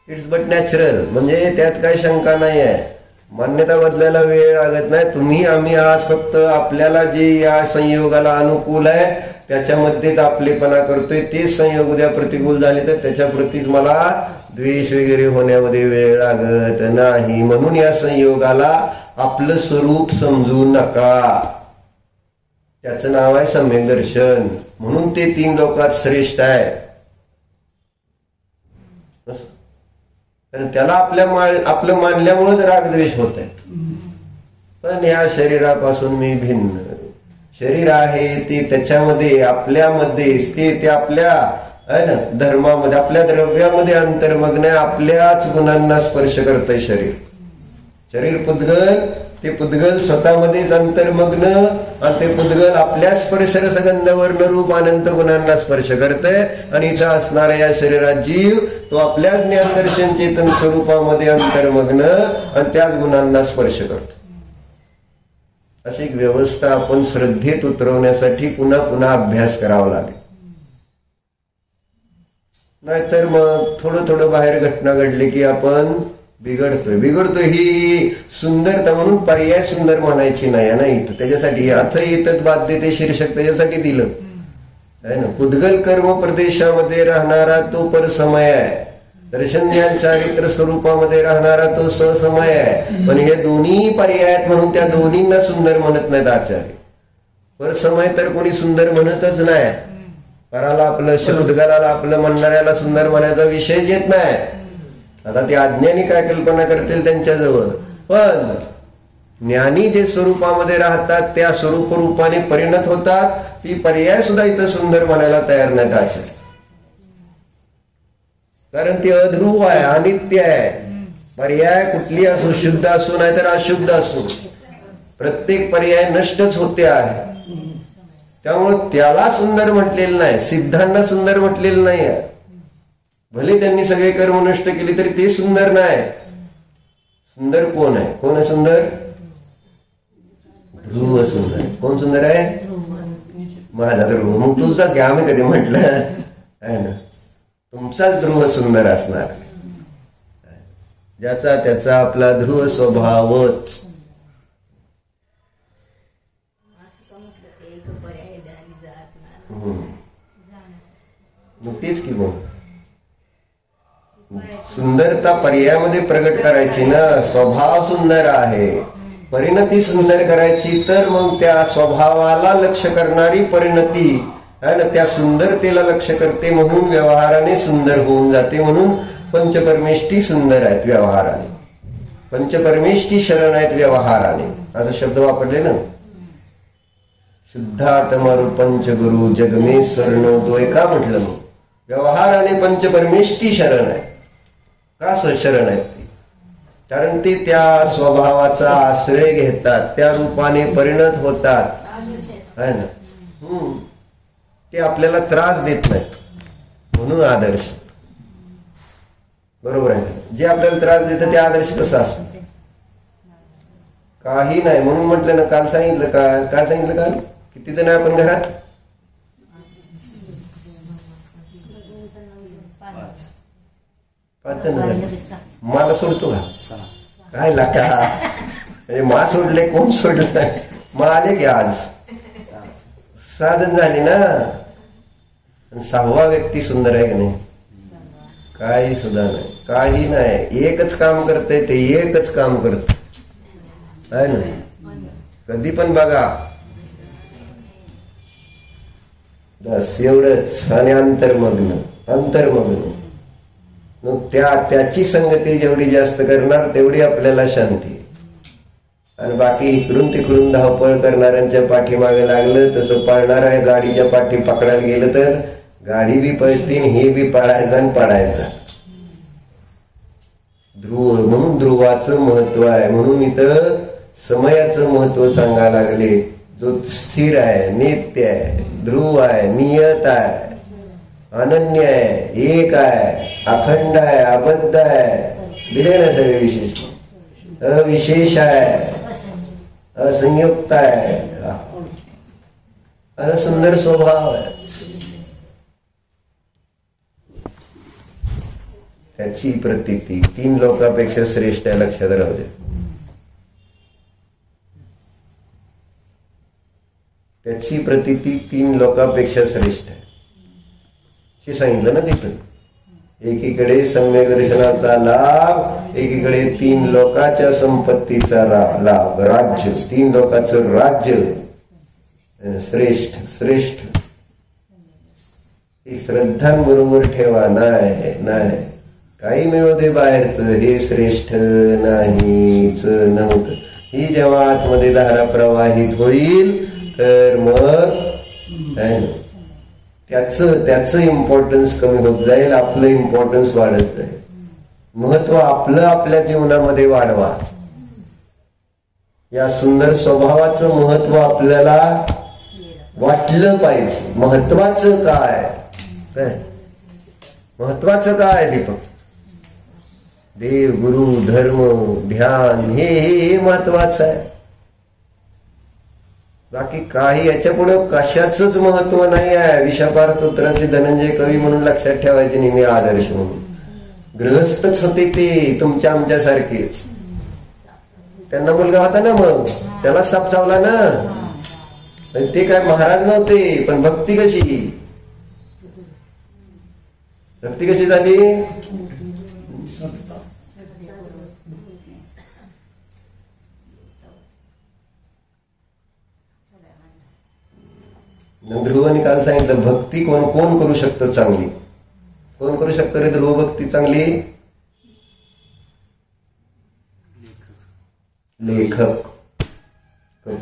It's but natural. म्हणजे त्यात काही शंका नाही आहे. मान्यता बदलायला वेळ लागत नाही. तुम्ही आम्ही आज फक्त आपल्याला जे या संयोगाला अनुकूल आहे त्याच्यामध्येच आपलेपणा करतोय. तेच संयोग उद्या प्रतिकूल झाले तर त्याच्याप्रतीच मला द्वेष वगैरे होण्यामध्ये वेळ लागत नाही. म्हणून या संयोगाला आपलं स्वरूप समजू नका. त्याचं नाव आहे सम्यक दर्शन. म्हणून ते 3 लोकात श्रेष्ठ आहे. कारण त्याला आपलं मानल्यामुळे रागद्वेष होत आहेत. पण ह्या शरीरापासून मी भिन्न. शरीर आहे ते त्याच्यामध्ये आपल्यामध्ये ते आपल्या आहे ना धर्मामध्ये आपल्या द्रव्यामध्ये अंतर्मग्न आहे. आपल्याच गुणांना स्पर्श करतंय शरीर पुद्गल. ते पुद्गल स्वतःमध्येच अंतर्मग्न आणि ते पुद्गल आपल्या स्पर्श रसगंध वर्ण रूप अनंत गुणांना स्पर्श करतंय. आणि इथं असणाऱ्या या शरीरात जीव तो आपल्या ज्ञान दर्शन चेतन स्वरूपामध्ये अंतर्मग्न आणि त्याच गुणांना स्पर्श करतो. अशी एक व्यवस्था आपण श्रद्धेत उतरवण्यासाठी पुन्हा पुन्हा अभ्यास करावा लागेल. नाहीतर मग थोडं बाहेर घटना घडली की आपण बिघडतोय ही सुंदरता म्हणून पर्याय सुंदर म्हणायची नाही इथं. त्याच्यासाठी अथ येतच बाध्यते शीर्षक त्याच्यासाठी दिलं आहे ना. पुद्गल कर्म प्रदेशामध्ये राहणारा तो परसमय आहे, दर्शन ज्ञान चारित्र स्वरूपामध्ये राहणारा तो ससमय आहे. पण हे दोन्ही पर्याय आहेत म्हणून त्या दोन्हींना सुंदर म्हणत नाहीत आचार्य. परसमय तर कोणी सुंदर म्हणतच नाही. पराला आपलं उद्गाराला आपलं म्हणणाऱ्याला सुंदर म्हणायचा विषय येत नाही. आता ते अज्ञानी काय कल्पना करतील त्यांच्याजवळ, पण ज्ञानी जे स्वरूपामध्ये राहतात त्या स्वरूप रूपाने परिणत होतात. ती पर्याय सुद्धा इथं सुंदर म्हणायला तयार नाहीत आचार्य. कारण ती अध्रुव आहे, अनित्य आहे. पर्याय कुठली असो, शुद्ध असो नाहीतर अशुद्ध असो, प्रत्येक पर्याय नष्टच होते आहे. त्यामुळे त्याला सुंदर म्हटलेलं नाही, सिद्धांना सुंदर म्हटलेलं नाही. भले त्यांनी सगळे कर्म नष्ट केले तरी ते सुंदर नाही. सुंदर कोण आहे? कोण आहे सुंदर? ध्रुव सुंदर. कोण सुंदर आहे? माझा ध्रुव. मग तुमचाच घ्या, आम्ही कधी म्हटलं आहे ना, तुमचाच ध्रुव सुंदर असणार, ज्याचा त्याचा आपला ध्रुव स्वभावच. मग तेच की मग सुंदरता पर्यायामध्ये प्रगट करायची ना. स्वभाव सुंदर आहे, परिणती सुंदर करायची, तर मग त्या स्वभावाला लक्ष करणारी परिणती है ना, त्या सुंदरतेला लक्ष करते म्हणून व्यवहाराने सुंदर होऊन जाते. म्हणून पंचपरमेष्ठी सुंदर आहेत व्यवहाराने, पंचपरमेष्ठी शरण आहेत व्यवहाराने, असा शब्द वापरले ना. शुद्धात्मर पंचगुरु जगमेश्वर नोदोय का म्हटलं मग? व्यवहाराने पंचपरमेष्ठी शरण आहे. का शरण आहेत ती? कारण ते त्या स्वभावाचा आश्रय घेतात, त्या रूपाने परिणत होतात है ना. ते आपल्याला त्रास देत नाहीत म्हणून आदर्श. बरोबर आहे. जे आपल्याला त्रास देतं ते आदर्श कसं असतं? काही नाही म्हणून म्हटलं ना. काल सांगितलं काय सांगितलं काल? किती जण आपण घरात? 5 जण. मला सोडतो का? काय लाका म्हणजे मा सोडले, कोण सोडलं? मा आले की आज 6 जण झाले ना. 6वा व्यक्ती सुंदर आहे की नाही? काही सुद्धा नाही, काही नाही. एकच काम करते, ते एकच काम करत आहे ना. कधी पण बघा, बस एवढंच. आणि अंतर्मग्न. मग त्याची संगती जेवढी जास्त करणार तेवढी आपल्याला शांती. आणि बाकी इकडून तिकडून धावपळ करणाऱ्यांच्या पाठीमागे लागलं, तसं पळणाऱ्या गाडीच्या पाठी पकडायला गेलं तर गाडी बी पळतीन, हे बी पळायचं आणि पडायचं. ध्रुव म्हणून ध्रुवाचं महत्व आहे. म्हणून इथं समयाचं महत्व सांगायला लागले. जो स्थिर आहे, नित्य आहे, ध्रुव आहे, नियत आहे, अनन्य आहे, एक आहे, अखंड आहे, अबद्ध आहे, दिले ना सगळे विशेष. अविशेष आहे, असंयुक्त आहे, असा सुंदर स्वभाव आहे. त्याची प्रतीती 3 लोकांपेक्षा श्रेष्ठ आहे, लक्षात राहू दे. त्याची प्रतीती 3 लोकांपेक्षा श्रेष्ठ आहे हे सांगितलं ना तिथं. एकीकडे सम्यक दर्शनाचा लाभ, एकीकडे 3 लोकांच्या संपत्तीचा लाभ, राज्य, 3 लोकांचं राज्य श्रेष्ठ. श्रद्धांबरोबर ठेवा. नाही काही मिळू दे बाहेरच, हे श्रेष्ठ नाहीच नव्हतं. ही जेव्हा आतमध्ये धारा प्रवाहित होईल तर मग त्याचं इम्पॉर्टन्स कमी होत जाईल, आपलं इम्पॉर्टन्स वाढत जाईल. महत्व आपलं आपल्या जीवनामध्ये वाढवा. या सुंदर स्वभावाचं महत्व आपल्याला वाटलं पाहिजे. महत्वाचं काय दीपक? देव, गुरु, धर्म, ध्यान, हे महत्वाचं आहे. बाकी काही याच्या पुढे कशाच महत्व नाही आहे. विशापार स्तोत्राचे धनंजय कवी म्हणून लक्षात ठेवायचे नेहमी आदर्श म्हणून. गृहस्थच होते ते तुमच्या आमच्या सारखेच. त्यांना मुलगा होता ना, मग त्याला साप चावला ना. ते काय महाराज नव्हते, पण भक्ती कशी झाली. ध्रुवाने काल सांगितलं भक्ती कोण कोण करू शकतं चांगली. कोण करू शकतं रे ध्रुव भक्ती चांगली? लेखक,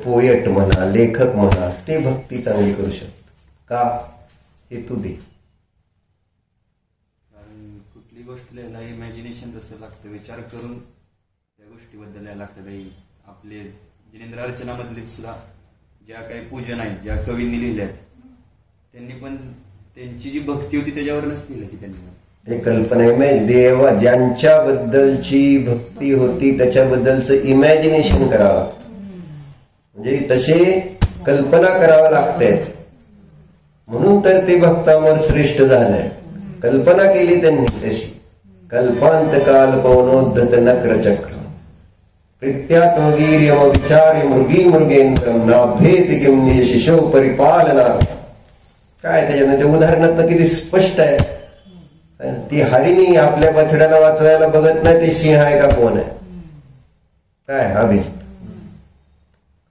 पोएट म्हणा, लेखक म्हणा, ते भक्ती चांगली करू शकत. का हे तू दे. कुठली गोष्ट लिहायला इमॅजिनेशन जसं लागतं, विचार करून त्या गोष्टीबद्दल लिहायला लागतं. आपले जिनेंद्र अर्चनामधले सुद्धा ज्या काही पूजन आहेत, ज्या कवींनी लिहिल्यात, त्यांनी पण त्यांची जी भक्ती होती त्याच्यावरच लिहिलं की त्यांनी. एक कल्पना आहे, देवा ज्यांच्याबद्दलची भक्ती होती त्याच्याबद्दलचं इमॅजिनेशन करावं लागतं. म्हणजे तसे कल्पना करावं लागते, म्हणून तर ते भक्तांवर श्रेष्ठ झालंय. कल्पना केली त्यांनी तशी. कल्पांत काल पवनोद्धत नक्रचक्र प्रीत्यात्मवीर्यम विचार्य मृगी मृगेंद्रम नाभेद किमनी शिशो परिपालना. काय त्याच्यानं ते उदाहरणात किती स्पष्ट आहे. ती हरिणी आपल्या बछड्याला वाचवायला बघत नाही, ते सिंह आहे का कोण आहे. काय अभिजित,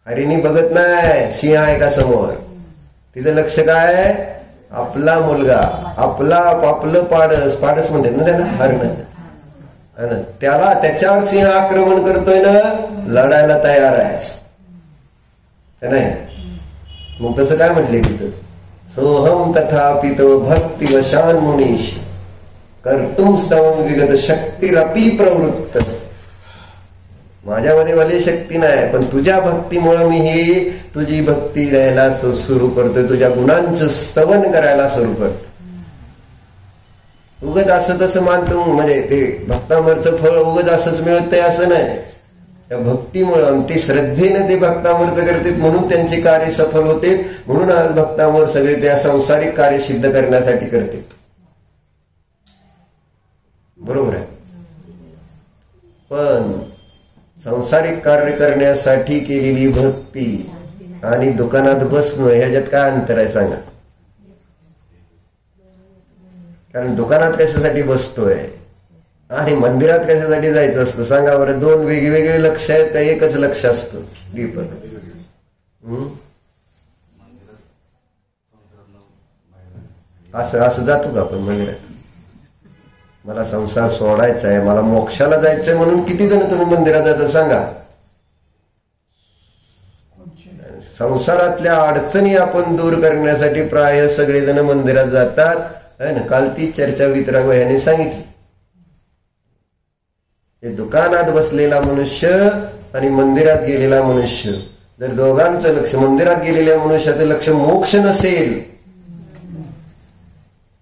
हरिणी बघत नाही सिंह आहे का समोर. तिचं लक्ष काय, आपला मुलगा, आपलं पाडस म्हणतात ना त्याला, हरण. त्याला त्याच्यावर सिंह आक्रमण करतोय ना, लढायला तयार आहे का नाही. मग तसं काय म्हटले तिथं, सोहम तथापि तो भक्ती वशान मुनीश कर्तुम स्तवम विगत शक्तीरपी प्रवृत्त. माझ्यामध्ये भले शक्ती नाही, पण तुझ्या भक्तीमुळे मी ही तुझी भक्ती द्यायला सुरू करतोय, तुझ्या गुणांचं स्तवन करायला सुरू करतो. उगत असं तसं मानतो, म्हणजे ते भक्तामरचं फळ उगत असंच मिळतंय असं नाही. त्या भक्तीमुळं ते श्रद्धेने ते भक्तामर्थ करतात, म्हणून त्यांचे कार्य सफल होते. म्हणून आज भक्तामर सगळे त्या सांसारिक कार्य सिद्ध करण्यासाठी करतात. बरोबर आहे. पण सांसारिक कार्य करण्यासाठी केलेली भक्ती आणि दुकानात बसणं ह्याच्यात काय अंतर आहे सांगा. कारण दुकानात कशासाठी बसतोय आणि मंदिरात कशासाठी जायचं असतं सांगा बरं. दोन वेगवेगळे लक्ष आहेत का एकच लक्ष असतं दीपक? असं जातो का आपण मंदिरात? मला संसार सोडायचा आहे, मला मोक्षाला जायचंय म्हणून किती जण तुम्ही मंदिरात जातात सांगा. संसारातल्या अडचणी आपण दूर करण्यासाठी प्राय सगळेजण मंदिरात जातात है ना. काल ती चर्चा वितराग याने सांगितली. हे दुकानात बसलेला मनुष्य आणि मंदिरात गेलेला मनुष्य, जर दोघांचं लक्ष, मंदिरात गेलेल्या मनुष्याचं लक्ष मोक्ष नसेल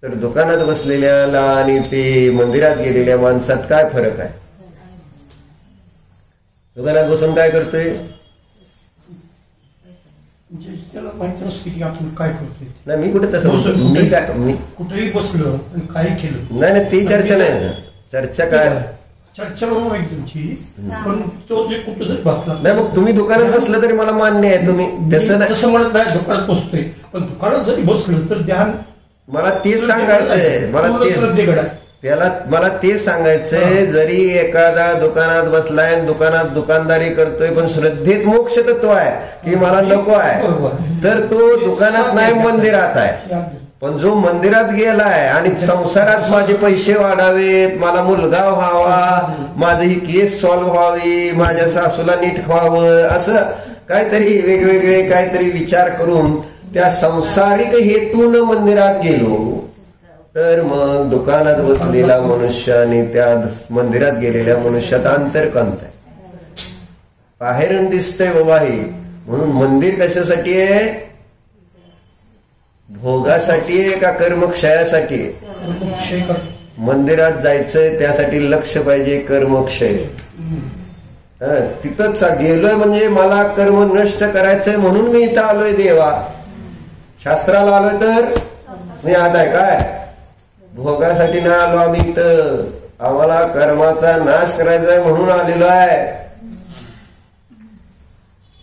तर दुकानात बसलेल्याला आणि ते मंदिरात गेलेल्या माणसात काय फरक आहे? दुकानात बसून काय करतोय? त्याला माहिती नसते की आपण काय करतोय. नाही मी कुठे तसं, मी काय, मी कुठेही बसलो आणि काही केलं नाही नाही, ती चर्चा नाही. चर्चा काय, चर्चा बरोबर आहे तुमची, पण तो जे कुठं जरी बसला नाही. मग तुम्ही दुकानात बसलं तरी मला मान्य आहे, तुम्ही तसं नाही तसं म्हणत नाही. दुकानात बसतोय पण दुकानात जरी बसलं तर ध्यान, मला तेच सांगायचंय. मला तेच सांगायचंय, जरी एखादा दुकानात बसलाय, दुकानात दुकानदारी करतोय, पण श्रद्धेत मोक्ष तत्व आहे की मला नको आहे, तर तो दुकानात नाही मंदिरात आहे. पण जो मंदिरात गेलाय आणि संसारात माझे पैसे वाढावेत, मला मुलगा व्हावा, माझी ही केस सॉल्व्ह व्हावी, माझ्या सासूला नीट व्हावं, असं काहीतरी वेगवेगळे काहीतरी विचार करून त्या संसारिक हेतून मंदिरात गेलो, तर मग दुकानात बसलेला मनुष्य आणि त्या मंदिरात गेलेल्या मनुष्यात अंतर कंत आहे. बाहेरून दिसतंय बाबा हे. म्हणून मंदिर कशासाठी आहे? भोगासाठी आहे का कर्मक्षयासाठी? मंदिरात जायचंय त्यासाठी लक्ष पाहिजे, कर्मक्षय. तिथंच गेलोय म्हणजे मला कर्म नष्ट करायचंय म्हणून मी इथं आलोय देवा. शास्त्राला आलोय तर मी आता आहे काय भोगासाठी नाही आलो आम्ही इथं. आम्हाला कर्माचा नाश करायचा आहे म्हणून आलेलो आहे.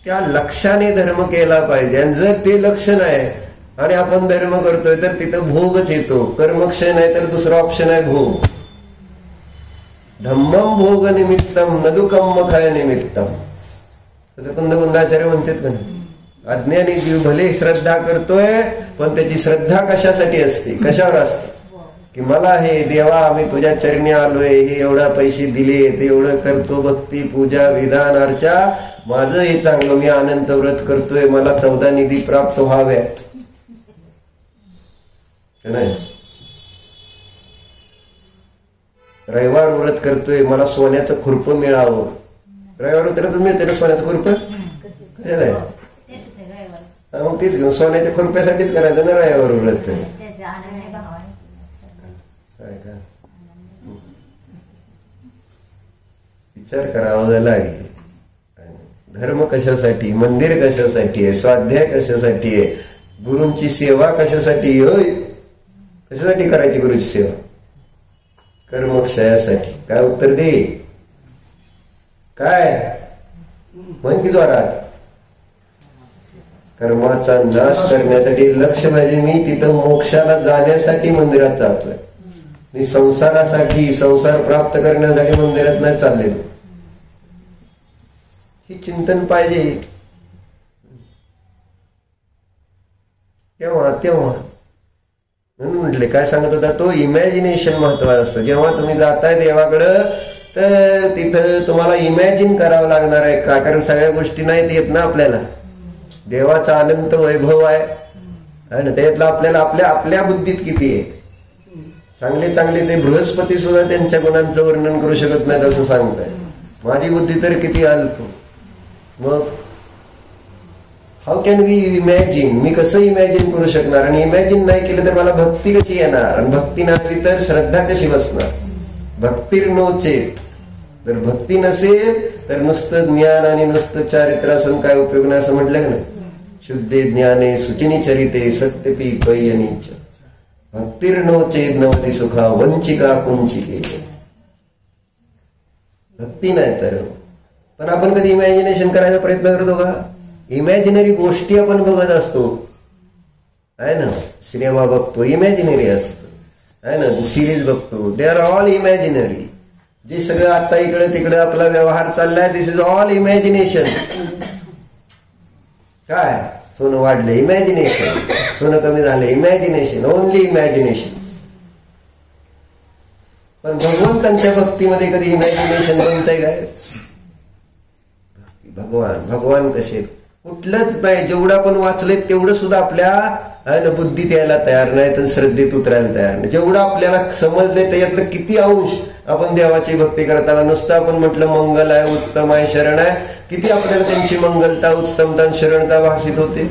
त्या लक्षाने धर्म केला पाहिजे. आणि जर ते लक्ष नाही आणि आपण धर्म करतोय तर तिथं भोगच येतो. कर्मक्षय नाही तर दुसरा ऑप्शन आहे भोग. धम्मम भोग निमित्तम नदुकम्म खय निमित्तम. तसं कुंदाचार्य म्हणतात का नाही, अज्ञानी जीव भले श्रद्धा करतोय पण त्याची श्रद्धा कशासाठी असते, कशावर असते की मला हे देवा मी तुझ्या चरणी आलोय, हे एवढा पैसे दिले, ते एवढं करतो, भक्ती पूजा विधान अर्चा, माझं हे चांगलं, मी अनंत व्रत करतोय, मला 14 निधी प्राप्त व्हाव्यात. नाही, रविवार व्रत करतोय, मला सोन्याचं खुरप मिळावं. रविवार व्रत मिळते ना सोन्याचं खुरप. मग तीच घेऊन सोन्याच्या खुरप्यासाठीच करायचं ना रविवार व्रत. विचार करावा लागेल. धर्म कशासाठी, मंदिर कशासाठी आहे, स्वाध्याय कशासाठी आहे, गुरूंची सेवा कशासाठी होय, कशासाठी करायची गुरुची सेवा? कर्मक्षयासाठी. काय उत्तर दे, काय म्हण की जोरात? कर्माचा नाश करण्यासाठी लक्ष पाहिजे. मी तिथं मोक्षाला जाण्यासाठी मंदिरात जातोय, मी संसारासाठी, संसार प्राप्त करण्यासाठी मंदिरात नाही चाललेलो. ही चिंतन पाहिजे. तेव्हा म्हणून म्हटले, काय सांगत होता तो, इमॅजिनेशन महत्वाचं असतं. जेव्हा तुम्ही जाताय देवाकडं तर तिथं तुम्हाला इमॅजिन करावं लागणार आहे का, कारण सगळ्या गोष्टी नाहीत येत ना आपल्याला. देवाचा अनंत वैभव आहे ना, त्यातलं आपल्याला आपल्या बुद्धीत किती आहे. चांगले चांगले ते बृहस्पती सुद्धा त्यांच्या गुणांचं वर्णन करू शकत नाहीत असं सांगताय. माझी बुद्धी तर किती अल्प. मग हाऊ कॅन वी इमॅजिन, मी कसं इमॅजिन करू शकणार? आणि इमॅजिन नाही केलं तर मला भक्ती कशी येणार? आणि भक्ती नाही तर श्रद्धा कशी बसणार? भक्तीर नो चेत. जर भक्ती नसेल तर नुसतं ज्ञान आणि नुसतं चारित्र असून काय उपयोग नाही असं म्हटलं ना. शुद्धे ज्ञाने सुचिनी चरिते सत्यपी पैयनीच भक्तीर नो चेत नवती सुखा वंचिका कुंचिके. भक्ती नाही तर. पण आपण कधी इमॅजिनेशन करायचा प्रयत्न करतो का? इमॅजिनरी गोष्टी आपण बघत असतो आहे ना. सिनेमा बघतो, इमॅजिनरी असतं आहे ना. सिरीज बघतो, दे आर ऑल इमॅजिनरी. जे सगळं आता इकडे तिकडे आपला व्यवहार चाललाय, दिस इज ऑल इमॅजिनेशन. काय सोनं वाढलं, इमॅजिनेशन. सोनं कमी झालं, इमॅजिनेशन. Only imagination. पण भगवंतांच्या भक्तीमध्ये कधी इमॅजिनेशन बनतंय काय? भगवान कसे कुठलंच नाही. जेवढं आपण वाचलंय तेवढं सुद्धा आपल्या बुद्धीत यायला तयार नाही, तर श्रद्धेत उतरायला तयार नाही. जेवढं आपल्याला समजलंय त्याच्यातलं किती अंश आपण देवाची भक्ती करताना नुसतं आपण म्हटलं मंगल आहे, उत्तम आहे, शरण आहे, किती आपल्याला त्यांची मंगलता, उत्तमता, शरणता भासित होते.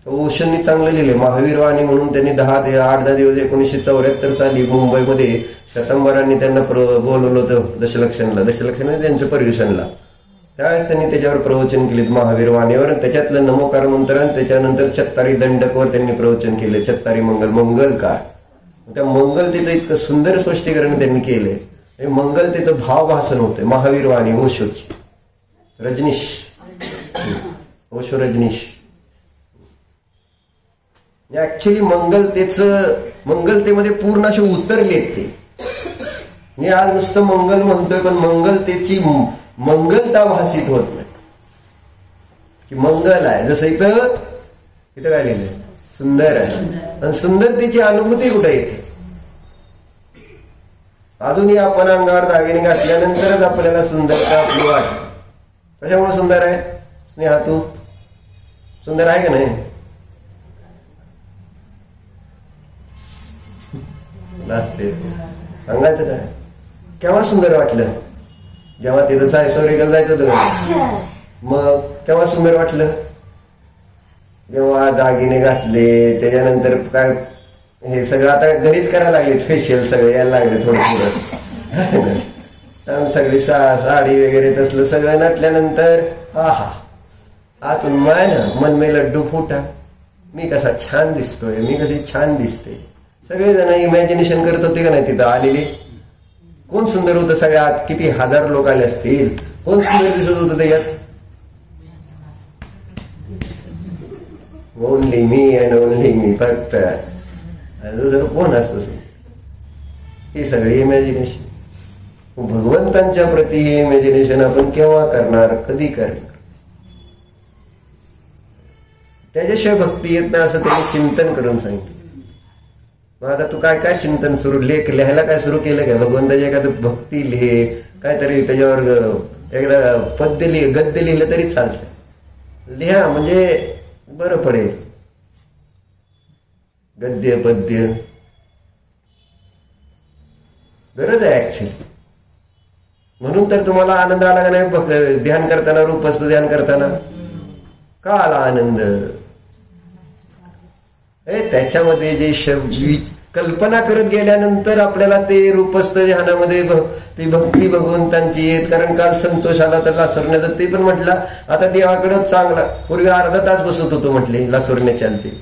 ओशोंनी चांगलं लिहिले, महावीर वाणी म्हणून. त्यांनी 8-10 दिवस 1974 साली मुंबईमध्ये शतंबरांनी त्यांना बोलवलं होतं दशलक्षण त्यांचं पर्युषणला. त्यावेळेस त्यांनी त्याच्यावर प्रवचन केले महावीर वाणीवर. त्याच्यातलं नमोकार मंत्र आणि त्याच्यानंतर चत्तारी दंडकवर त्यांनी प्रवचन केले. चत्तारी मंगलकार. त्या मंगलतेचं इतकं सुंदर स्पष्टीकरण त्यांनी केलंय. मंगलतेचं भावभाषण होते महावीर वाणी ओशोची. रजनीश ओशो रजनीश. ऍक्च्युली मंगलतेमध्ये पूर्ण असे उतरलेत ते. मी आज नुसतं मंगल म्हणतोय पण मंगलतेची मंगलता भासित होत नाही की मंगल आहे. जसं इथं काय लिहिलंय, सुंदर आहे. आणि सुंदरतेची अनुभूती कुठे येते? अजूनही आपण अंगावर दागिने घातल्यानंतरच आपल्याला सुंदरता आपली वाटते. कशामुळे सुंदर आहे? स्नेहा तू सुंदर आहे का नाही? नाचते. सांगायचं काय? केव्हा सुंदर वाटलं? जेव्हा तिथं सायसोरिकल जायचं होतं. मग केव्हा सुंदर वाटलं? जेव्हा दागिने घातले, त्याच्यानंतर काय हे सगळं आता घरीच करायला लागले. फेशियल सगळे यायला लागले थोडं थोडं. सगळी साडी वगैरे तसलं सगळं नटल्यानंतर आहा, आतून माय ना मन में लड्डू फुटा. मी कसा छान दिसतोय, मी कशी छान दिसते. सगळेजण इमॅजिनेशन करत होते का नाही तिथं आलेले? कोण सुंदर होतं? सगळ्यात किती हजार लोक आले असतील, कोण सुंदर दिसत होतं त्याच्यात? Only me and only me, फक्त. दुसरं कोण असतं? ही सगळी इमॅजिनेशन. भगवंतांच्या प्रती हे इमॅजिनेशन आपण केव्हा करणार, कधी करणार? त्याच्याशिवाय भक्ती येत नाही असं त्यांनी चिंतन करून सांगितलं. मग आता तू काय काय चिंतन सुरू, लिहायला काय सुरू केलं काय? भगवंताची एखादं भक्ती लिहे, काहीतरी त्याच्यावर एकदा पद्य लिह, गद्य लिहिलं तरी चालतं. लिहा म्हणजे बरं पडेल. गद्य पद्य गरज आहे ऍक्च्युअली. म्हणून तर तुम्हाला आनंद आला का नाही ध्यान करताना, रूपस्थ ध्यान करताना? का आला आनंद? त्याच्यामध्ये जे कल्पना करत गेल्यानंतर आपल्याला ते रूपस्थ ध्यानामध्ये ती भक्ती भगवंतांची येत. कारण काल संतोष आला तर लासुरण्याचा ते पण म्हटला, आता देवाकडं चांगला, पूर्वी अर्धा तास बसत होतो म्हटले लासुरण्याच्या आलते,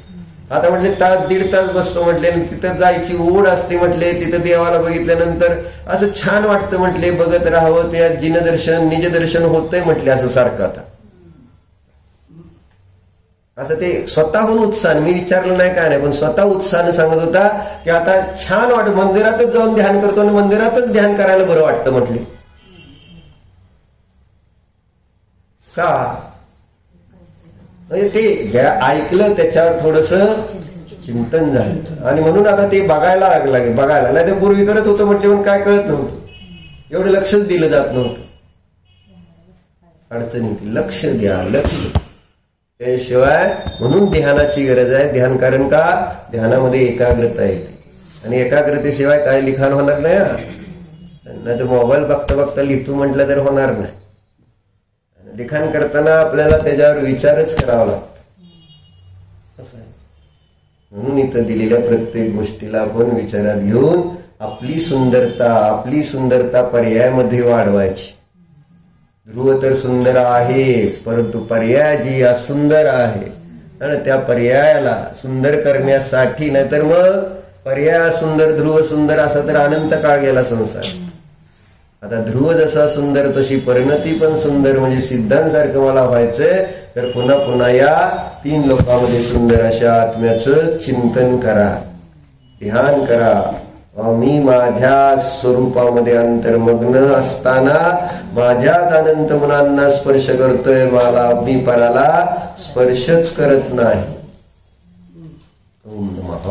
आता म्हटले तास दीड तास बसतो म्हटले. तिथं जायची ओढ असते म्हटले. तिथं देवाला बघितल्यानंतर असं छान वाटतं म्हटले, बघत राहावं. त्या जिनदर्शन निजदर्शन होतंय म्हटले असं सारखं. आता असं ते स्वतःहून उत्साह, मी विचारलं नाही काय नाही, पण स्वतः उत्साहाने सांगत होता की आता छान वाटत, मंदिरातच जाऊन ध्यान करतो आणि मंदिरातच ध्यान करायला बरं वाटतं म्हटले. का? ते ज्या ऐकलं त्याच्यावर थोडस चिंतन झालं आणि म्हणून आता ते बघायला लागलं. बघायला नाही तर पूर्वी करत होतं म्हटले पण काय कळत नव्हतं, एवढं लक्षच दिलं जात नव्हतं. अडचणी लक्ष द्या, लक्ष. त्याशिवाय म्हणून ध्यानाची गरज आहे. ध्यान कारण का? ध्यानामध्ये एकाग्रता येते आणि एकाग्रतेशिवाय काय लिखाण होणार नाही. नाही तर मोबाईल बघता बघता लिहितो म्हटलं तर होणार नाही. लिखाण करताना आपल्याला त्याच्यावर विचारच करावा लागतो. असं आहे. म्हणून इथं दिलेल्या प्रत्येक गोष्टीला आपण विचारात घेऊन आपली सुंदरता पर्यायामध्ये वाढवायची. ध्रुव तर सुंदर आहेच, परंतु पर्याय जी असुंदर आहे आणि त्या पर्यायाला सुंदर करण्यासाठी, नाहीतर मग पर्याय सुंदर ध्रुव सुंदर असा तर अनंत काळ गेला संसार. आता ध्रुव जसा सुंदर तशी परिणती पण सुंदर. म्हणजे सिद्धांसारखं मला व्हायचंय तर पुन्हा पुन्हा या 3 लोकांमध्ये सुंदर अशा आत्म्याचं चिंतन करा, ध्यान करा. मी माझ्या स्वरूपामध्ये अंतर्मग्न असताना माझ्याच अनंत गुणांना स्पर्श करतोय, मला मी पराला स्पर्शच करत नाही. ओम नमः.